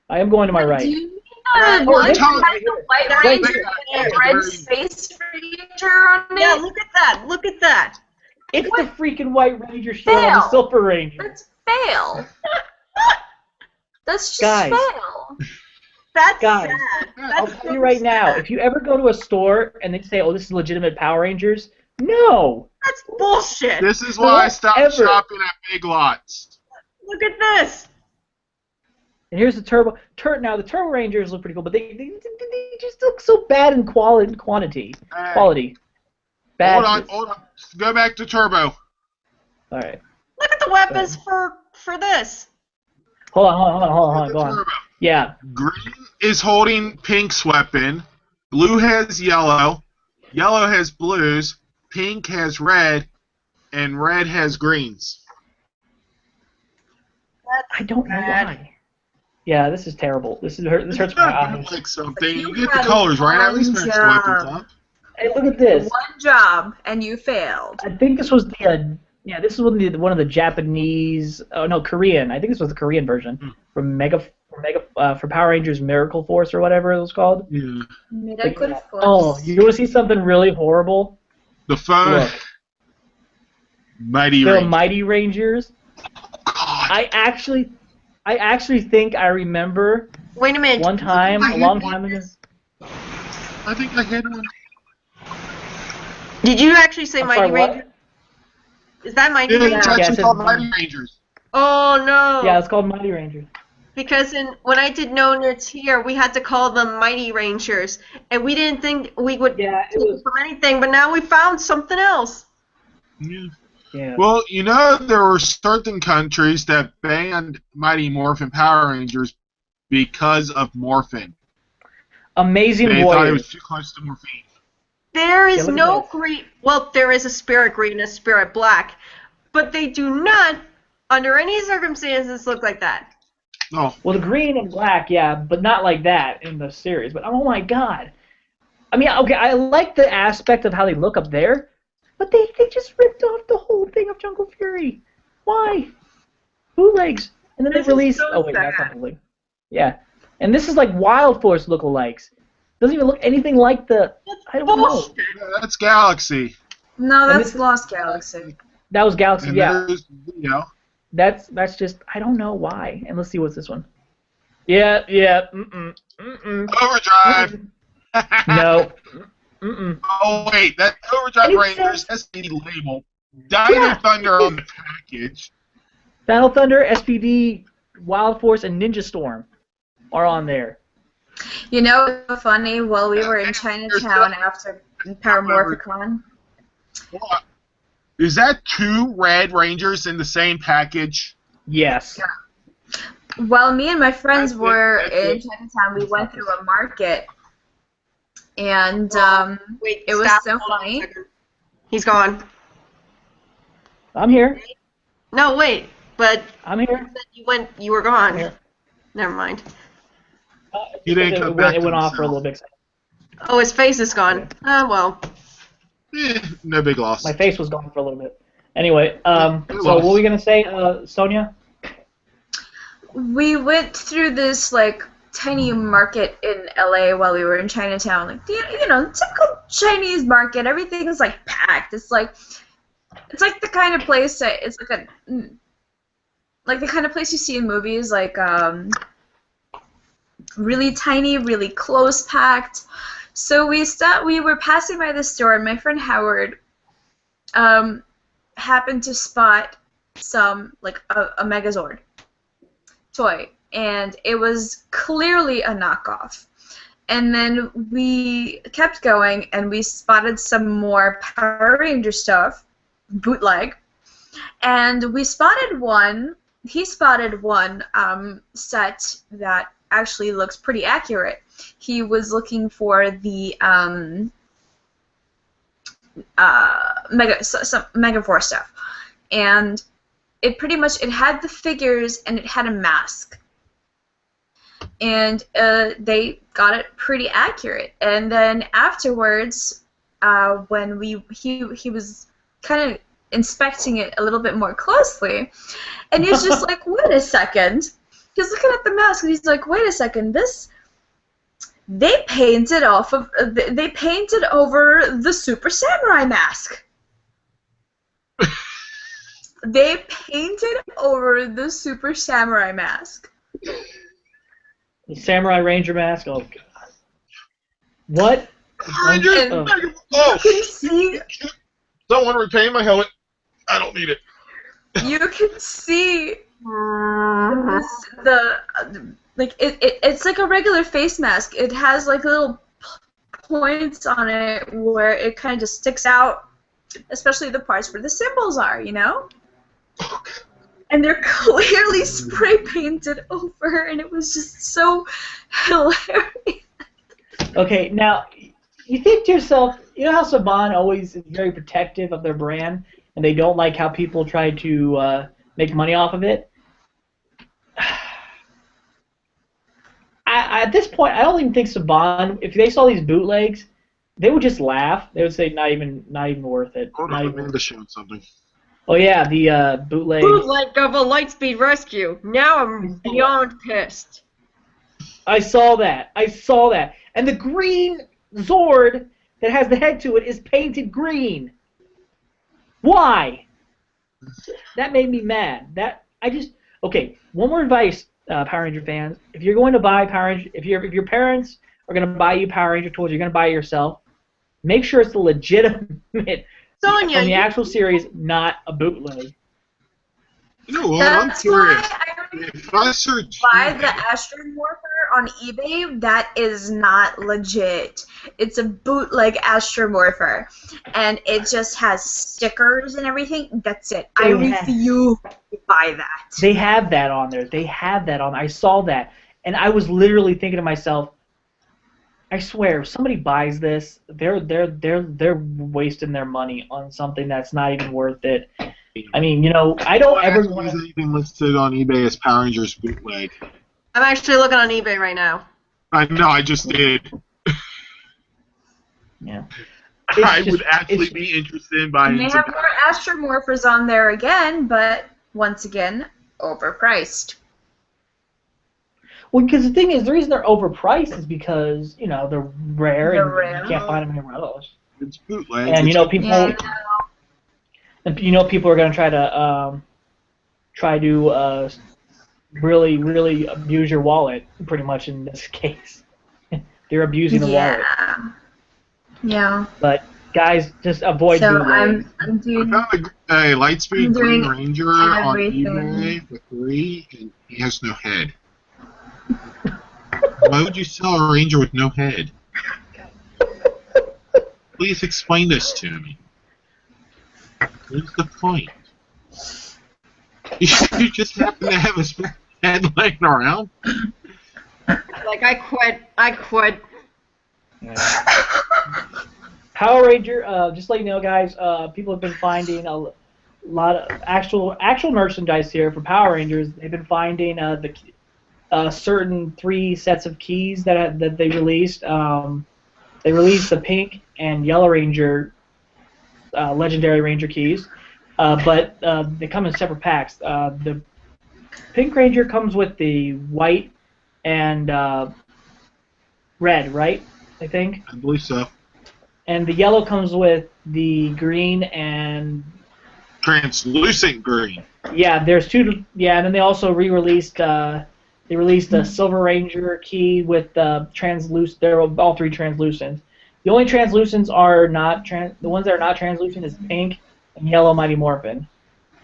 I am going to my Do right. you mean Right. the one this that one has right the here. white Right ranger here. and Right. red space ranger on it? Yeah, look at that. Look at that. It's the freaking White Ranger shield on the Fail. Silver Ranger. That's fail. That's just Guys. fail. That's Guys, sad. I'll That's tell you right now, if you ever go to a store and they say, oh, this is legitimate Power Rangers, no. That's bullshit. This is why I stopped Ever. shopping at Big Lots. Look at this. And here's the Turbo. Now, the Turbo Rangers look pretty cool, but they just look so bad in quantity. Hey, Quality. Bad. hold on. Go back to Turbo. All right. Look at the weapons for this. Hold on. To Go on. Turbo. Yeah. Green is holding Pink's weapon. Blue has yellow. Yellow has blues. Pink has red. And red has greens. I don't know bad. why. Yeah, this is terrible. This hurts my eyes. Like something. You You get the had colors right. At least one match the weapons job. up. Hey, look at this. One job and you failed. I think this was the this is one of the Japanese. Oh no, Korean. I think this was the Korean version for Power Rangers Miracle Force or whatever it was called. Yeah. Miracle Force. Oh, you want to see something really horrible? The phone. Look, Mighty the Rangers. Mighty Rangers. God. I actually think I remember Wait a minute. one time, a long time ago. I think I hit one. Did you actually say I'm Mighty sorry, what? Ranger? Is that Mighty Yeah, Ranger? it's Yeah, it actually says called Mighty. Mighty Rangers. Oh no. Yeah, it's called Mighty Rangers. Because when I did No Nerds here, we had to call them Mighty Rangers, and we didn't think we would Yeah, it take was. it from anything, but now we found something else. Yeah. Yeah. Well, you know, there were certain countries that banned Mighty Morphin Power Rangers because of morphin. Amazing They thought it was Warriors. too close to morphine. There is look at no this. green. Well, there is a spirit green and a spirit black, but they do not, under any circumstances, look like that. Oh, Well, the green and black, yeah, but not like that in the series. But oh my god. I mean, okay, I like the aspect of how they look up there, but they just ripped off the whole thing of Jungle Fury. Why? Bootlegs. And then This they is released. so Oh wait, that's sad. not bootleg. Yeah. And this is like Wild Force lookalikes. Doesn't even look anything like the. I don't know. Bullshit. that's Galaxy. No, And that's this- Lost Galaxy. That was Galaxy. And Yeah. there's, you know, That's just. I don't know why. And let's see what's this one. Yeah. Overdrive. No. Mm-mm. Oh, wait, that Overdrive And it Rangers says- SPD label. Dino Yeah. Thunder on the package. Battle Thunder, SPD, Wild Force, and Ninja Storm are on there. You know what's funny? While we were in Chinatown after Paramorphicon, What? Is that two Red Rangers in the same package? Yes. while me and my friends That's it, were that's in it. Chinatown, we went through a market, and Wait, it was stop. so Hold on a funny. second. He's gone. I'm here. No, wait. But I'm here. you were gone. I'm here. Never mind. He didn't come back It to went off for a himself. little bit. Oh, his face is gone. Well. No big loss. My face was gone for a little bit. Anyway, It so was. what were we gonna say, Sonia? We went through this like tiny market in LA while we were in Chinatown. Like you know, typical Chinese market. Everything's like packed. It's like the kind of place that it's like the kind of place you see in movies, like really tiny, really close packed. So we were passing by the store, and my friend Howard happened to spot some like a Megazord toy, and it was clearly a knockoff. And then we kept going, and we spotted some more Power Ranger stuff, bootleg, and we spotted one. He spotted one set that actually looks pretty accurate. He was looking for the some Megaforce stuff, and it had the figures and it had a mask. and they got it pretty accurate. And then afterwards, when he was kind of inspecting it a little bit more closely, and he's just like, wait a second. He's looking at the mask, and he's like, wait a second, they painted over the Super Samurai mask. They painted over the Super Samurai mask. The Samurai Ranger mask. Oh god. What? Ranger. Oh. You can see. Someone retain my helmet. I don't need it. You can see it's like a regular face mask. It has like little points on it where it kind of just sticks out, especially the parts where the symbols are, you know? And they're clearly spray painted over, and it was just so hilarious. Okay, now, you think to yourself, you know how Saban always is very protective of their brand, and they don't like how people try to make money off of it? At this point, I don't even think Saban, if they saw these bootlegs, they would just laugh. They would say, not even worth it. Hold on, Amanda's showing something. Oh yeah, the bootleg. Bootleg of a Lightspeed Rescue. Now I'm beyond pissed. I saw that. And the green Zord that has the head to it is painted green. Why? That made me mad. Okay. One more advice, Power Ranger fans. If you're going to buy Power Ranger, if your parents are going to buy you Power Ranger toys, you're going to buy it yourself. Make sure it's the legitimate. Sonya, from the actual series, not a bootleg. You know what? I'm curious. If I search buy the Astromorpher on eBay, that is not legit. It's a bootleg Astromorpher, and it just has stickers and everything. That's it. I refuse to buy that. They have that on there. I saw that, and I was literally thinking to myself, I swear, if somebody buys this, they're wasting their money on something that's not even worth it. I mean, you know, I don't ever want to. Anything listed on eBay as Power Rangers bootleg. I'm actually looking on eBay right now. I know, I just did. Yeah. I would actually be interested in buying. And they have more Astromorphers on there again, but once again, overpriced. Well, because the thing is, the reason they're overpriced is because, you know, they're rare and you can't find them anywhere else. It's bootleg. And, you know, people are going to try to really, really abuse your wallet, pretty much in this case. They're abusing the wallet. Yeah. But, guys, just avoid bootleg. I'm doing... I found a Lightspeed Green Ranger on eBay for $3, and he has no head. Why would you sell a Ranger with no head? Please explain this to me. What's the point? You just happen to have a spare head laying around? Like, I quit. Yeah. Power Ranger, just to let you know, guys, people have been finding a lot of actual merchandise here for Power Rangers. They've been finding the certain 3 sets of keys that they released. They released the pink and yellow Ranger legendary Ranger keys, but they come in separate packs. The pink Ranger comes with the white and red, right? I think. I believe so. And the yellow comes with the green and translucent green. Yeah, there's 2. Yeah, and then they also re-released. They released a Silver Ranger key with translucent. They're all 3 translucent. The only translucents are not the ones that are not translucent is pink and yellow Mighty Morphin.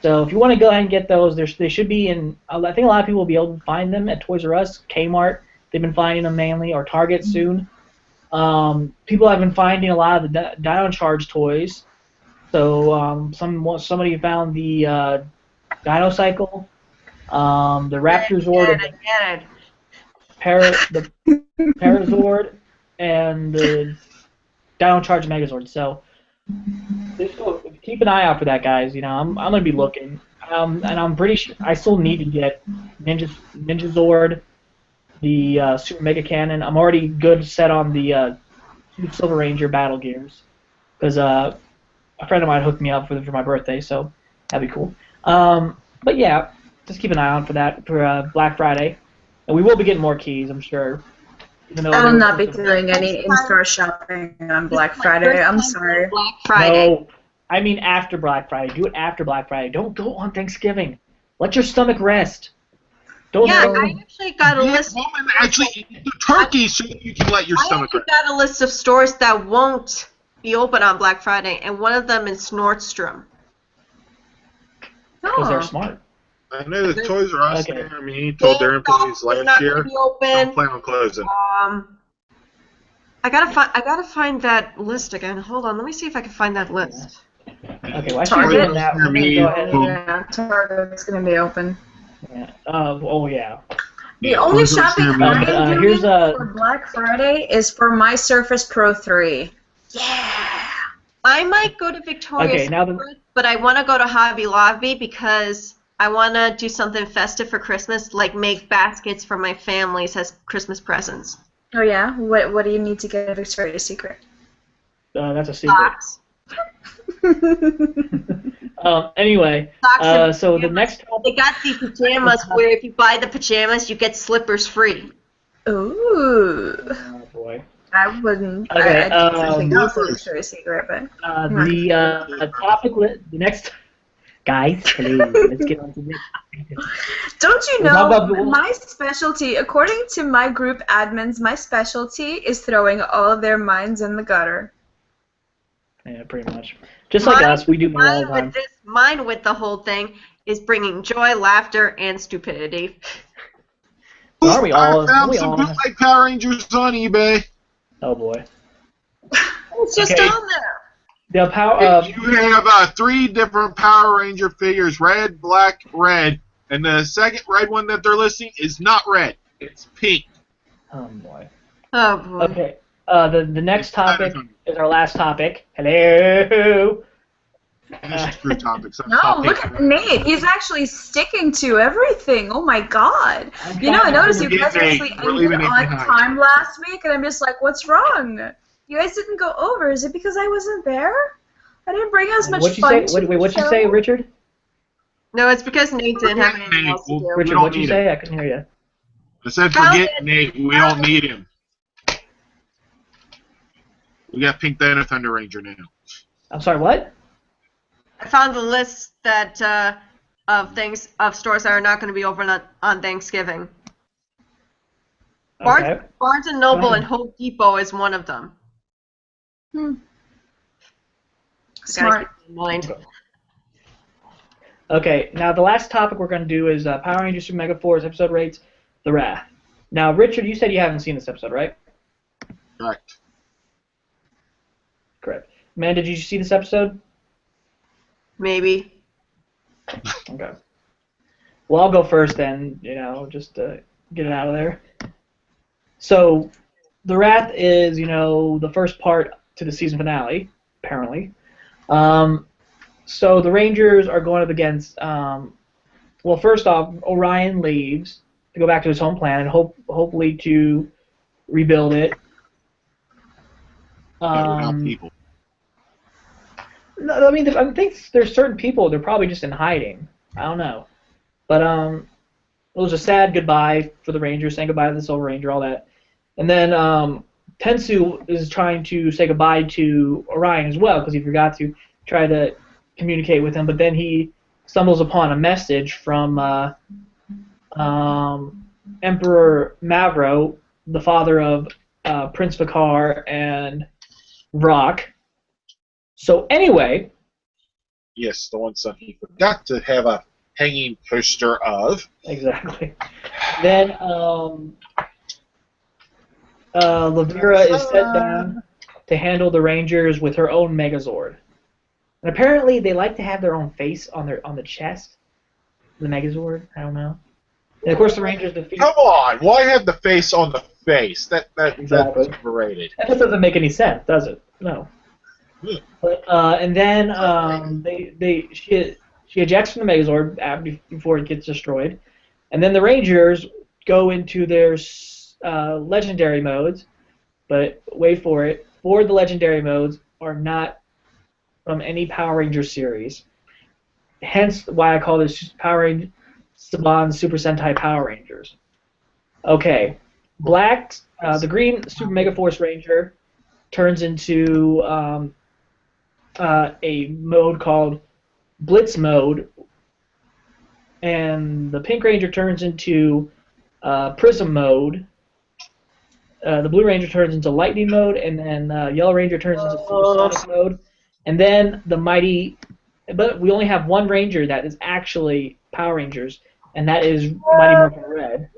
So if you want to go ahead and get those, they should be in. I think a lot of people will be able to find them at Toys R Us, Kmart. They've been finding them mainly, or Target soon. People have been finding a lot of the Dino Charge toys. So somebody found the Dino Cycle, the Raptor Zord, the Parazord, and the Dino Charge Megazord. So just keep an eye out for that, guys. You know, I'm gonna be looking, and I'm pretty sure I still need to get Ninja Zord, the Super Mega Cannon. I'm already good set on the Silver Ranger Battle Gears because a friend of mine hooked me up for my birthday, so that'd be cool. But yeah, just keep an eye on for that for Black Friday, and we will be getting more keys, I'm sure. Even though I will not be doing any in-store shopping on Black Friday. I'm sorry. Black Friday. No, I mean after Black Friday. Do it after Black Friday. Don't go on Thanksgiving. Let your stomach rest. Don't. Yeah, go. I actually got a list. Woman actually eat the turkey so you can let your I stomach actually rest. got a list of stores that won't be open on Black Friday, and one of them is Nordstrom. Because they're Oh. smart. I know the Toys R Us Okay. near me told their employees They're last not year gonna be open. don't plan on closing. I gotta find that list again. Hold on, let me see if I can find that list. Okay, well, I should Target? doing that. We're gonna go ahead. Yeah, Target's gonna be open. Yeah. Oh yeah. The only Toys R Us shopping near me. I'm doing Here's for Black Friday is for my Surface Pro 3. Yeah! I might go to Victoria's Okay, now Secret, but I want to go to Hobby Lobby because I want to do something festive for Christmas, like make baskets for my families as Christmas presents. Oh yeah? What do you need to get at Victoria's Secret? That's a secret. Socks. Anyway, Socks and so the pajamas. next They got the pajamas where if you buy the pajamas, you get slippers free. Ooh. Oh boy. I wouldn't. Okay, I'd do something else at Victoria's Secret, but. The topic the next guys, hello. Let's get on to the next topic. Don't you We'll talk know, about the- my specialty, according to my group admins, my specialty is throwing all of their minds in the gutter. Yeah, pretty much. Just like us, we do that all the time. Mine with the whole thing is bringing joy, laughter, and stupidity. Aren't we all? I found We some all. bootleg Power Rangers on eBay. Oh boy. It's just Okay. on there. The power. You have 3 different Power Ranger figures: red, black, red, and the second red one that they're listing is not red; it's pink. Oh boy. Oh boy. Okay. The next topic is our last topic. Hello. Finish your topics. I'm No, talking. look at Nate. He's actually sticking to everything. Oh my god. You know, I noticed you guys actually We're leaving ended Nate on behind. time last week, and I'm just like, what's wrong? You guys didn't go over. Is it because I wasn't there? I didn't bring as much What'd you fun say? to Wait, what'd the you say, show. Richard? No, it's because Nate didn't have anything else to do. We Richard, don't what'd you need say? I couldn't hear you. I said Found forget it. Nate. We don't need him. We got Pink Thunder Thunder Ranger now. I'm sorry. What? I found the list that of stores that are not going to be open on Thanksgiving. Okay. Barnes and Noble Go ahead. and Home Depot is one of them. Smart. Gotta keep in mind. Okay. Now the last topic we're going to do is Power Rangers Super Mega Force episode rates, The Wrath. Now, Richard, you said you haven't seen this episode, right? Correct. Correct. Man, did you see this episode? Maybe. Okay. Well, I'll go first then, just to get it out of there. So, The Wrath is, the first part to the season finale, apparently. So the Rangers are going up against, well, first off, Orion leaves to go back to his home planet, hopefully to rebuild it. Without people. No, I mean, I think there's certain people, they're probably just in hiding. I don't know. But it was a sad goodbye for the Rangers, saying goodbye to the Silver Ranger, all that. And then Tensu is trying to say goodbye to Orion as well, because he forgot to try to communicate with him. But then he stumbles upon a message from Emperor Mavro, the father of Prince Vakar and Rock. So anyway, Yes, the one son he forgot to have a hanging poster of. exactly. Then Lavira is set down to handle the Rangers with her own Megazord. And apparently they like to have their own face on the chest. The Megazord, I don't know. And of course the Rangers defeat. Come on, why have the face on the face? Exactly. That's overrated. That just doesn't make any sense, does it? No. But and then she ejects from the Megazord before it gets destroyed, and then the Rangers go into their legendary modes, but wait for it. 4 of the legendary modes are not from any Power Ranger series. Hence why I call this Power Ranger Saban Super Sentai Power Rangers. Okay, the green Super Mega Force Ranger turns into a mode called Blitz mode, and the Pink Ranger turns into Prism mode. The Blue Ranger turns into Lightning mode, and then Yellow Ranger turns into Supersonic mode, and then but we only have one Ranger that is actually Power Rangers, and that is Mighty Morphin Red.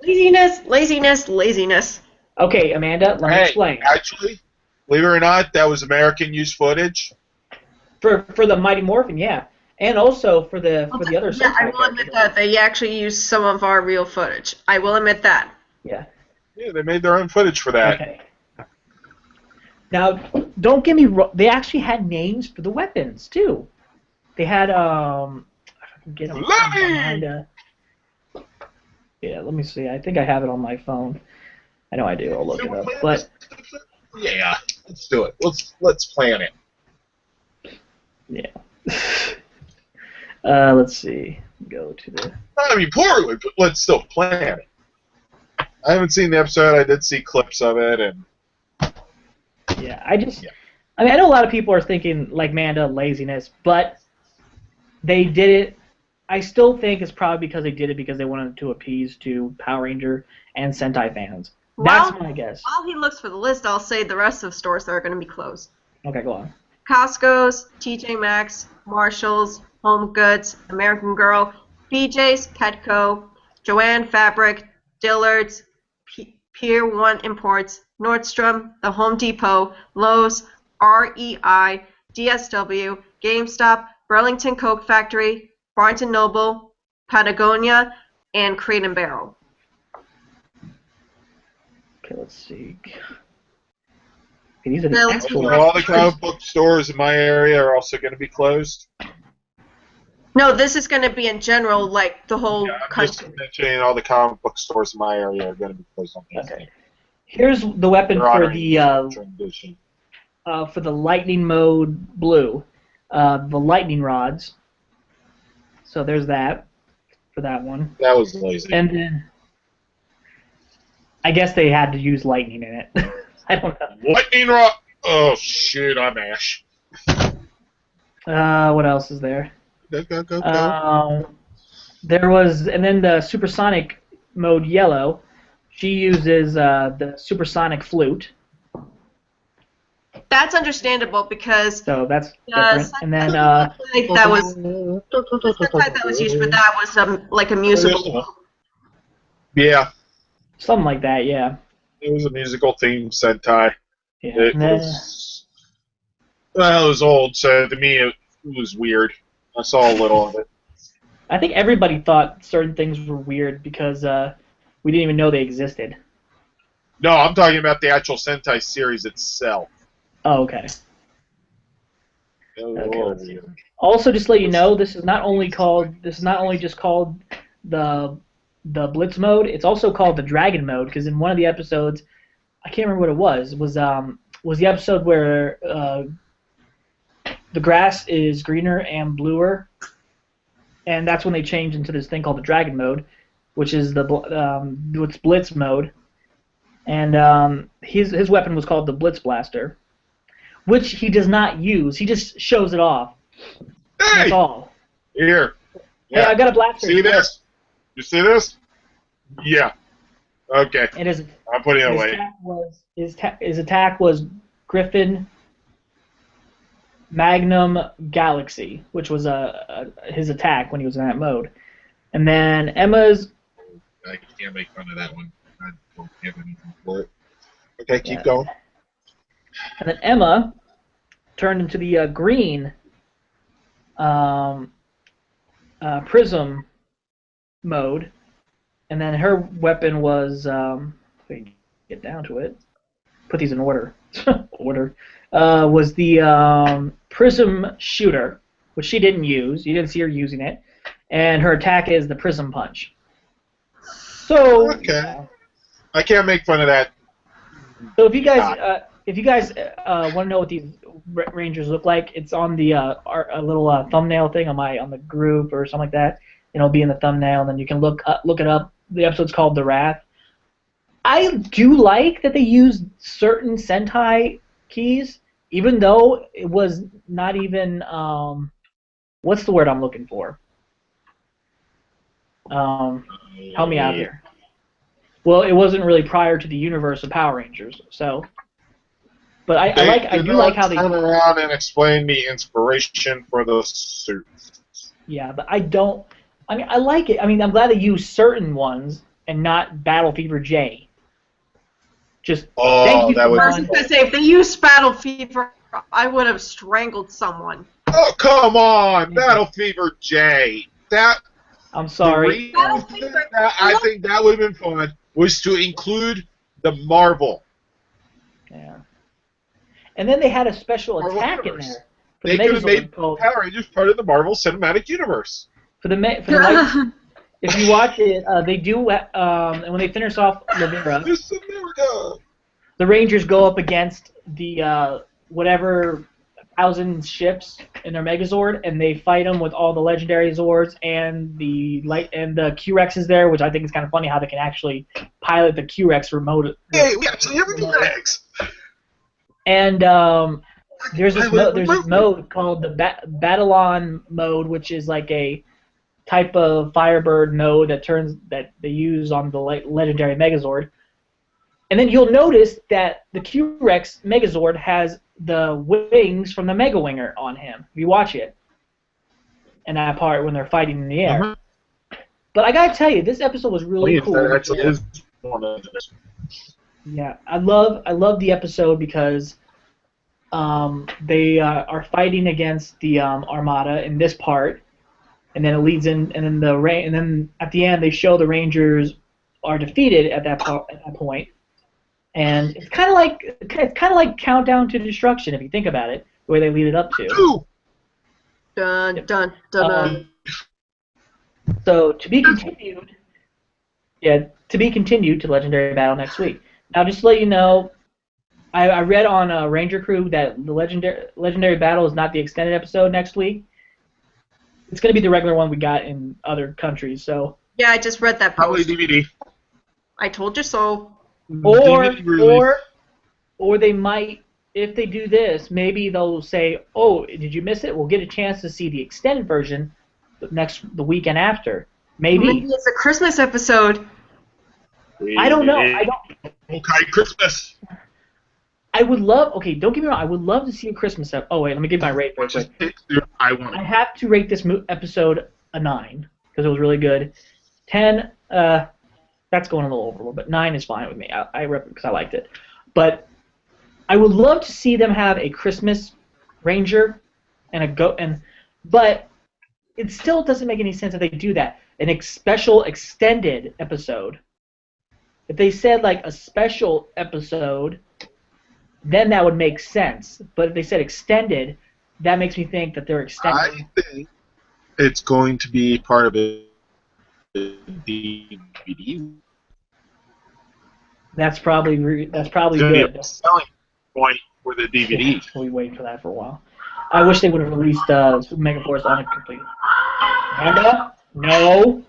Laziness. Okay, Amanda, let me explain. Actually, believe it or not, that was American used footage. For the Mighty Morphin, yeah, and also for the other. Yeah, I will admit that they actually used some of our real footage. I will admit that. Yeah. Yeah, they made their own footage for that. Okay. Now, don't get me wrong. They actually had names for the weapons too. They had if I can get them behind, yeah, let me see. I think I have it on my phone. I know I do. I'll look it up. But yeah, let's do it. Let's plan it. yeah. Let's see. Go to the. I mean, poorly, but let's still plan it. I haven't seen the episode. I did see clips of it, and yeah, I mean, I know a lot of people are thinking like Manda laziness, but they did it. I still think it's probably because they did it because they wanted to appease to Power Ranger and Sentai fans. That's my guess. While he looks for the list, I'll say the rest of the stores that are going to be closed. Okay, go on. Costco's, TJ Maxx, Marshall's, Home Goods, American Girl, BJ's, Petco, Joanne Fabric, Dillard's, Pier 1 Imports, Nordstrom, The Home Depot, Lowe's, REI, DSW, GameStop, Burlington Coke Factory, Barnes & Noble, Patagonia, and Crate & Barrel. Okay, let's see. Okay, these are the actual... all the comic book stores in my area are also going to be closed. No, this is going to be in general, like the whole I'm country. just mentioning all the comic book stores in my area are going to be closed on Thursday. Okay. Here's the weapon for the Lightning mode blue. The lightning rods. So there's that for that one. That was lazy. And then I guess they had to use lightning in it. I don't know. Lightning rod. Oh shoot! I'm Ash. What else is there? Go. There was, and then the supersonic mode yellow. She uses the supersonic flute. That's understandable because So that's different. And then that was used, but that was like a musical. Yeah, something like that, yeah. it was a musical theme Sentai. Yeah. It And then, was old, so to me it was weird. I saw a little of it. I think everybody thought certain things were weird because we didn't even know they existed. No, I'm talking about the actual Sentai series itself. Oh, okay. It was a Okay, little let's see. weird. Also, just to let you know, this is not only just called the Blitz mode. It's also called the Dragon mode because in one of the episodes, I can't remember what it was. It was the episode where the grass is greener and bluer, and that's when they change into this thing called the Dragon mode, which is what's Blitz mode, and his weapon was called the Blitz Blaster, which he does not use. He just shows it off. Hey! That's all. Here. Hey, I got a blaster. See this? You see this? Yeah. Okay. And I'm putting it away. His attack was Griffin Magnum Galaxy, which was his attack when he was in that mode. And then Emma's... I can't make fun of that one. I don't have anything for it. Okay, keep going. And then Emma turned into the green prism mode, and then her weapon was if we get down to it, put these in order. Was the prism shooter, which she didn't use. You didn't see her using it, and her attack is the prism punch. So Okay. I can't make fun of that. So if you guys want to know what these Rangers look like, it's on the a little thumbnail thing on the group or something like that. And it'll be in the thumbnail, and then you can look it up. The episode's called The Wrath. I do like that they used certain Sentai keys, even though it was not even what's the word I'm looking for? Help me out here. Well, it wasn't really prior to the universe of Power Rangers, so. But I do like how they turn around and explain the inspiration for those suits. Yeah, but I don't. I mean, I like it. I mean, I'm glad they used certain ones and not Battle Fever J. Just thank you that for would. I was gonna say, if they used Battle Fever, I would have strangled someone. Oh, come on, Battle Fever J. That. I'm sorry. Battle Fever. I think that would have been fun. Was to include the Marvel. Yeah. And then they had a special Marvel attack in Universe. there. For They the could have made Megazord called, Power Rangers part of the Marvel Cinematic Universe. for the light, if you watch it, they do. And when they finish off Lavera, Miss America. the Rangers go up against the whatever 1,000 ships in their Megazord, and they fight them with all the legendary Zords and the Q-Rex is there, which I think is kind of funny how they can actually pilot the Q-Rex remote. Hey, we actually have the legs. And there's this mode called the Battalon mode, which is like a type of Firebird mode that they use on the legendary Megazord. And then you'll notice that the Q-Rex Megazord has the wings from the Mega Winger on him. If you watch it, and that part when they're fighting in the air. Uh-huh. But I gotta tell you, this episode was really cool. That actually is one of the. Yeah, I love the episode because they are fighting against the Armada in this part, and then it leads in, and then at the end they show the Rangers are defeated at that point. And it's kind of like Countdown to Destruction if you think about it, the way they lead it up to. Ooh. Dun dun dun dun. So to be continued. Yeah, to be continued to Legendary Battle next week. Now, just to let you know, I read on Ranger Crew that the Legendary Battle is not the extended episode next week. It's going to be the regular one we got in other countries. So. Yeah, I just read that Probably post. DVD. I told you so. Or they might, if they do this, maybe they'll say, "Oh, did you miss it? We'll get a chance to see the extended version the weekend after." Maybe it's a Christmas episode. I don't know. Okay, Christmas. I would love. Okay, don't get me wrong. I would love to see a Christmas episode. Oh wait, let me give my rate real quick. I have to rate this episode a 9 because it was really good. 10. That's going a little over, but 9 is fine with me. I rep it because I liked it. But I would love to see them have a Christmas Ranger but it still doesn't make any sense if they do that. An special extended episode. If they said like a special episode, then that would make sense. But if they said extended, that makes me think that they're extending. I think it's going to be part of a DVD. That's probably good. A selling point for the DVD. Yeah, we wait for that for a while. I wish they would have released Megaforce on it completely. Amanda? No.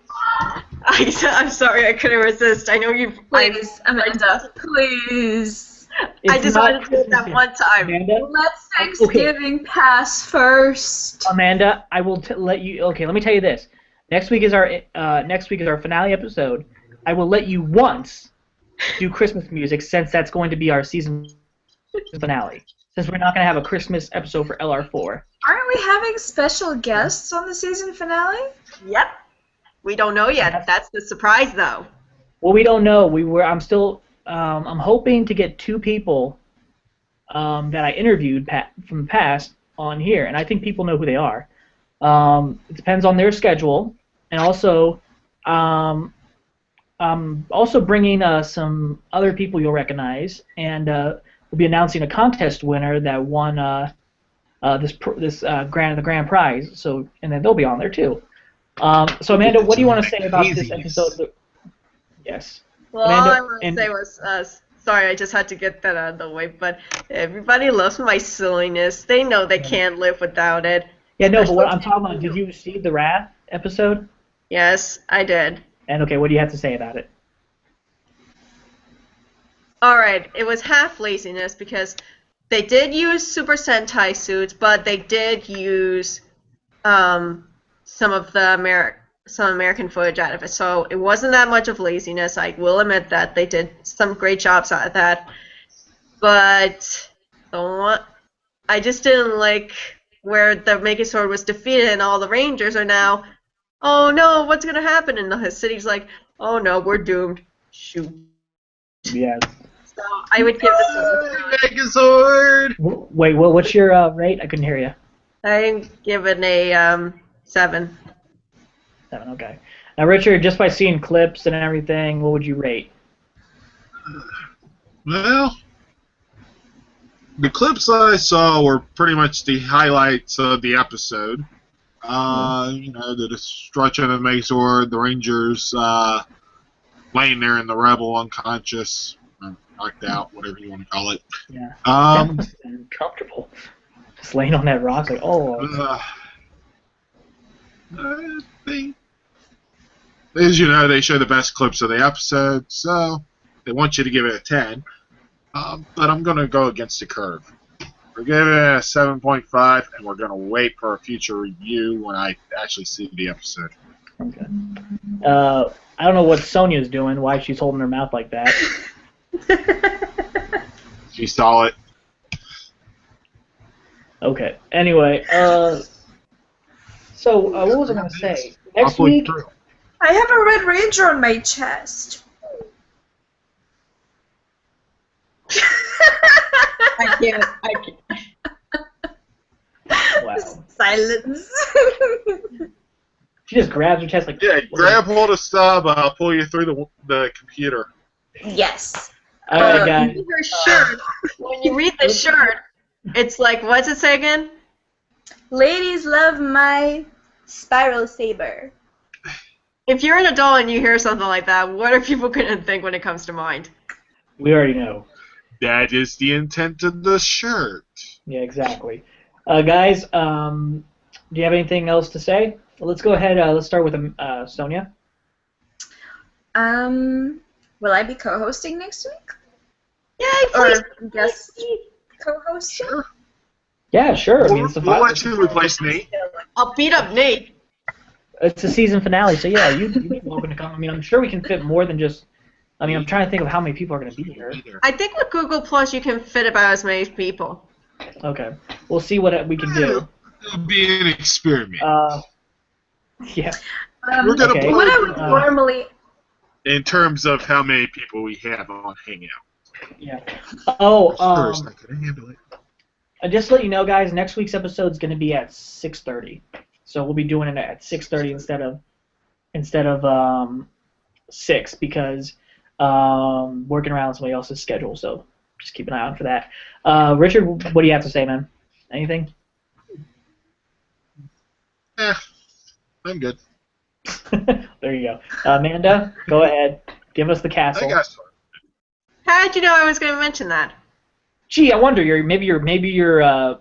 I'm sorry, I couldn't resist. I know you. Please, Amanda, please. I just wanted to do that one time. Amanda? Let Thanksgiving pass first. Amanda, I will let you. Okay, let me tell you this. Next week is our finale episode. I will let you once do Christmas music since that's going to be our season finale. Since we're not going to have a Christmas episode for LR4. Aren't we having special guests on the season finale? Yep. We don't know yet. That's the surprise, though. Well, we don't know. I'm still. I'm hoping to get 2 people that I interviewed from the past on here, and I think people know who they are. It depends on their schedule, and also, I'm also bringing some other people you'll recognize, and we'll be announcing a contest winner that won the grand prize. So, and then they'll be on there too. So Amanda, what do you want to say about this episode? Yes. Well, all I want to say was, sorry, I just had to get that out of the way, but everybody loves my silliness. They know they can't live without it. Yeah, no, but what I'm talking about, did you see the Wrath episode? Yes, I did. And okay, what do you have to say about it? Alright, it was half laziness because they did use Super Sentai suits, but they did use some of the some American footage out of it. So it wasn't that much of laziness. I will admit that they did some great jobs out of that. But I just didn't like where the Megazord was defeated and all the Rangers are now, oh no, what's gonna happen? And the city's like, oh no, we're doomed. Shoot. Yes. So I would give this Megazord! Wait, what's your rate? I couldn't hear you. I give it a 7. 7, okay. Now, Richard, just by seeing clips and everything, what would you rate? Well, the clips I saw were pretty much the highlights of the episode. You know, the destruction of Megazord, the Rangers laying there in the Rebel unconscious, or knocked out, whatever you want to call it. Yeah. That must have been uncomfortable. Just laying on that rock, like, oh. I think, as you know, they show the best clips of the episode, so they want you to give it a 10. But I'm going to go against the curve. We're giving it a 7.5, and we're going to wait for a future review when I actually see the episode. Okay. I don't know what Sonia's doing, why she's holding her mouth like that. She saw it. Okay. Anyway, so what was I going to say? Next week... I have a Red Ranger on my chest. I can't. Wow. Silence. She just grabs her chest like... Yeah, grab hold of stub, I'll pull you through the computer. Yes. All right, guys. Her shirt, when you read the shirt, it's like, what's it say again? Ladies love my spiral saber. If you're an adult and you hear something like that, what are people going to think when it comes to mind? We already know. That is the intent of the shirt. Yeah, exactly. Guys, do you have anything else to say? Well, let's go ahead. Let's start with Sonia. Will I be co-hosting next week? Yay, Or guest co-hosting? Sure. Yeah, sure. I mean, it's We'll let you replace Nate. I'll beat up Nate. It's a season finale, so yeah, you'd be welcome to come. I mean, I'm sure we can fit more than just... I mean, I'm trying to think of how many people are going to be here. I think with Google Plus you can fit about as many people. Okay. We'll see what we can do. It'll be an experiment. Yeah. We're gonna okay. What I would normally... in terms of how many people we have on Hangout. Yeah. Oh, First, I could handle it. just to let you know, guys, next week's episode is going to be at 6:30. So we'll be doing it at 6:30 instead of 6 because working around somebody else's schedule. So just keep an eye out for that. Richard, what do you have to say, man? Anything? I'm good. There you go. Amanda, go ahead. Give us the castle. I got started. How did you know I was going to mention that? Gee, I wonder. Maybe your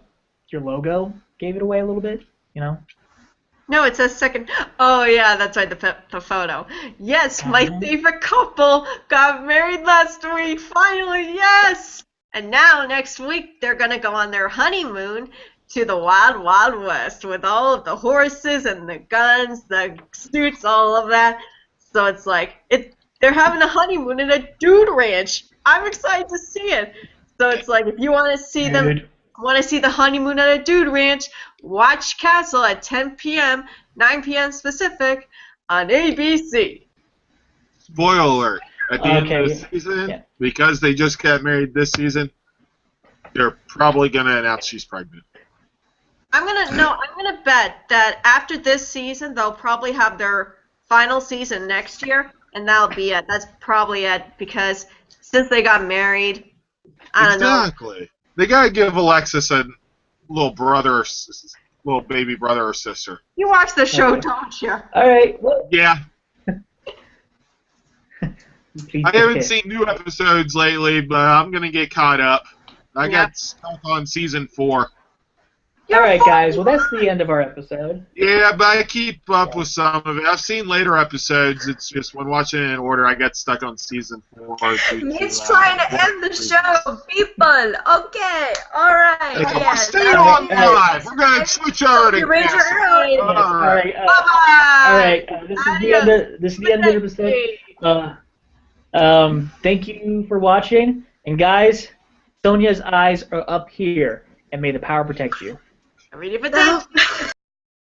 logo gave it away a little bit. You know. No, it says second. Oh yeah, that's right. The photo. Yes, my favorite couple got married last week. Finally, yes. And now next week they're gonna go on their honeymoon to the Wild Wild West with all of the horses and the guns, the suits, all of that. So it's like they're having a honeymoon in a dude ranch. I'm excited to see it. So it's like if you want to see them. Want to see the honeymoon at a dude ranch? Watch Castle at 10 p.m., 9 p.m. Pacific on ABC. Spoiler alert. At the end of the season, because they just got married this season, they're probably going to announce she's pregnant. I'm gonna bet that after this season, they'll probably have their final season next year, and that'll be it. That's probably it, because since they got married, I don't know. Exactly. They gotta give Alexis a little brother, little baby brother or sister. You watch the show, don't you? All right. Well, yeah. Plead I the haven't fifth. seen new episodes lately, but I'm gonna get caught up. I Yeah. got stuck on season 4. All right, guys. Well, that's the end of our episode. Yeah, but I keep up with some of it. I've seen later episodes. It's just when watching it in order, I got stuck on season 4. He's trying to end the show, people. Okay, all right, yes. Stay on live. We're gonna switch over to Ranger Cassie. out. Yes, All right. All right. This is the end. This is the end of the episode. Thank you for watching, and guys, Sonia's eyes are up here, and may the power protect you. Ready for that?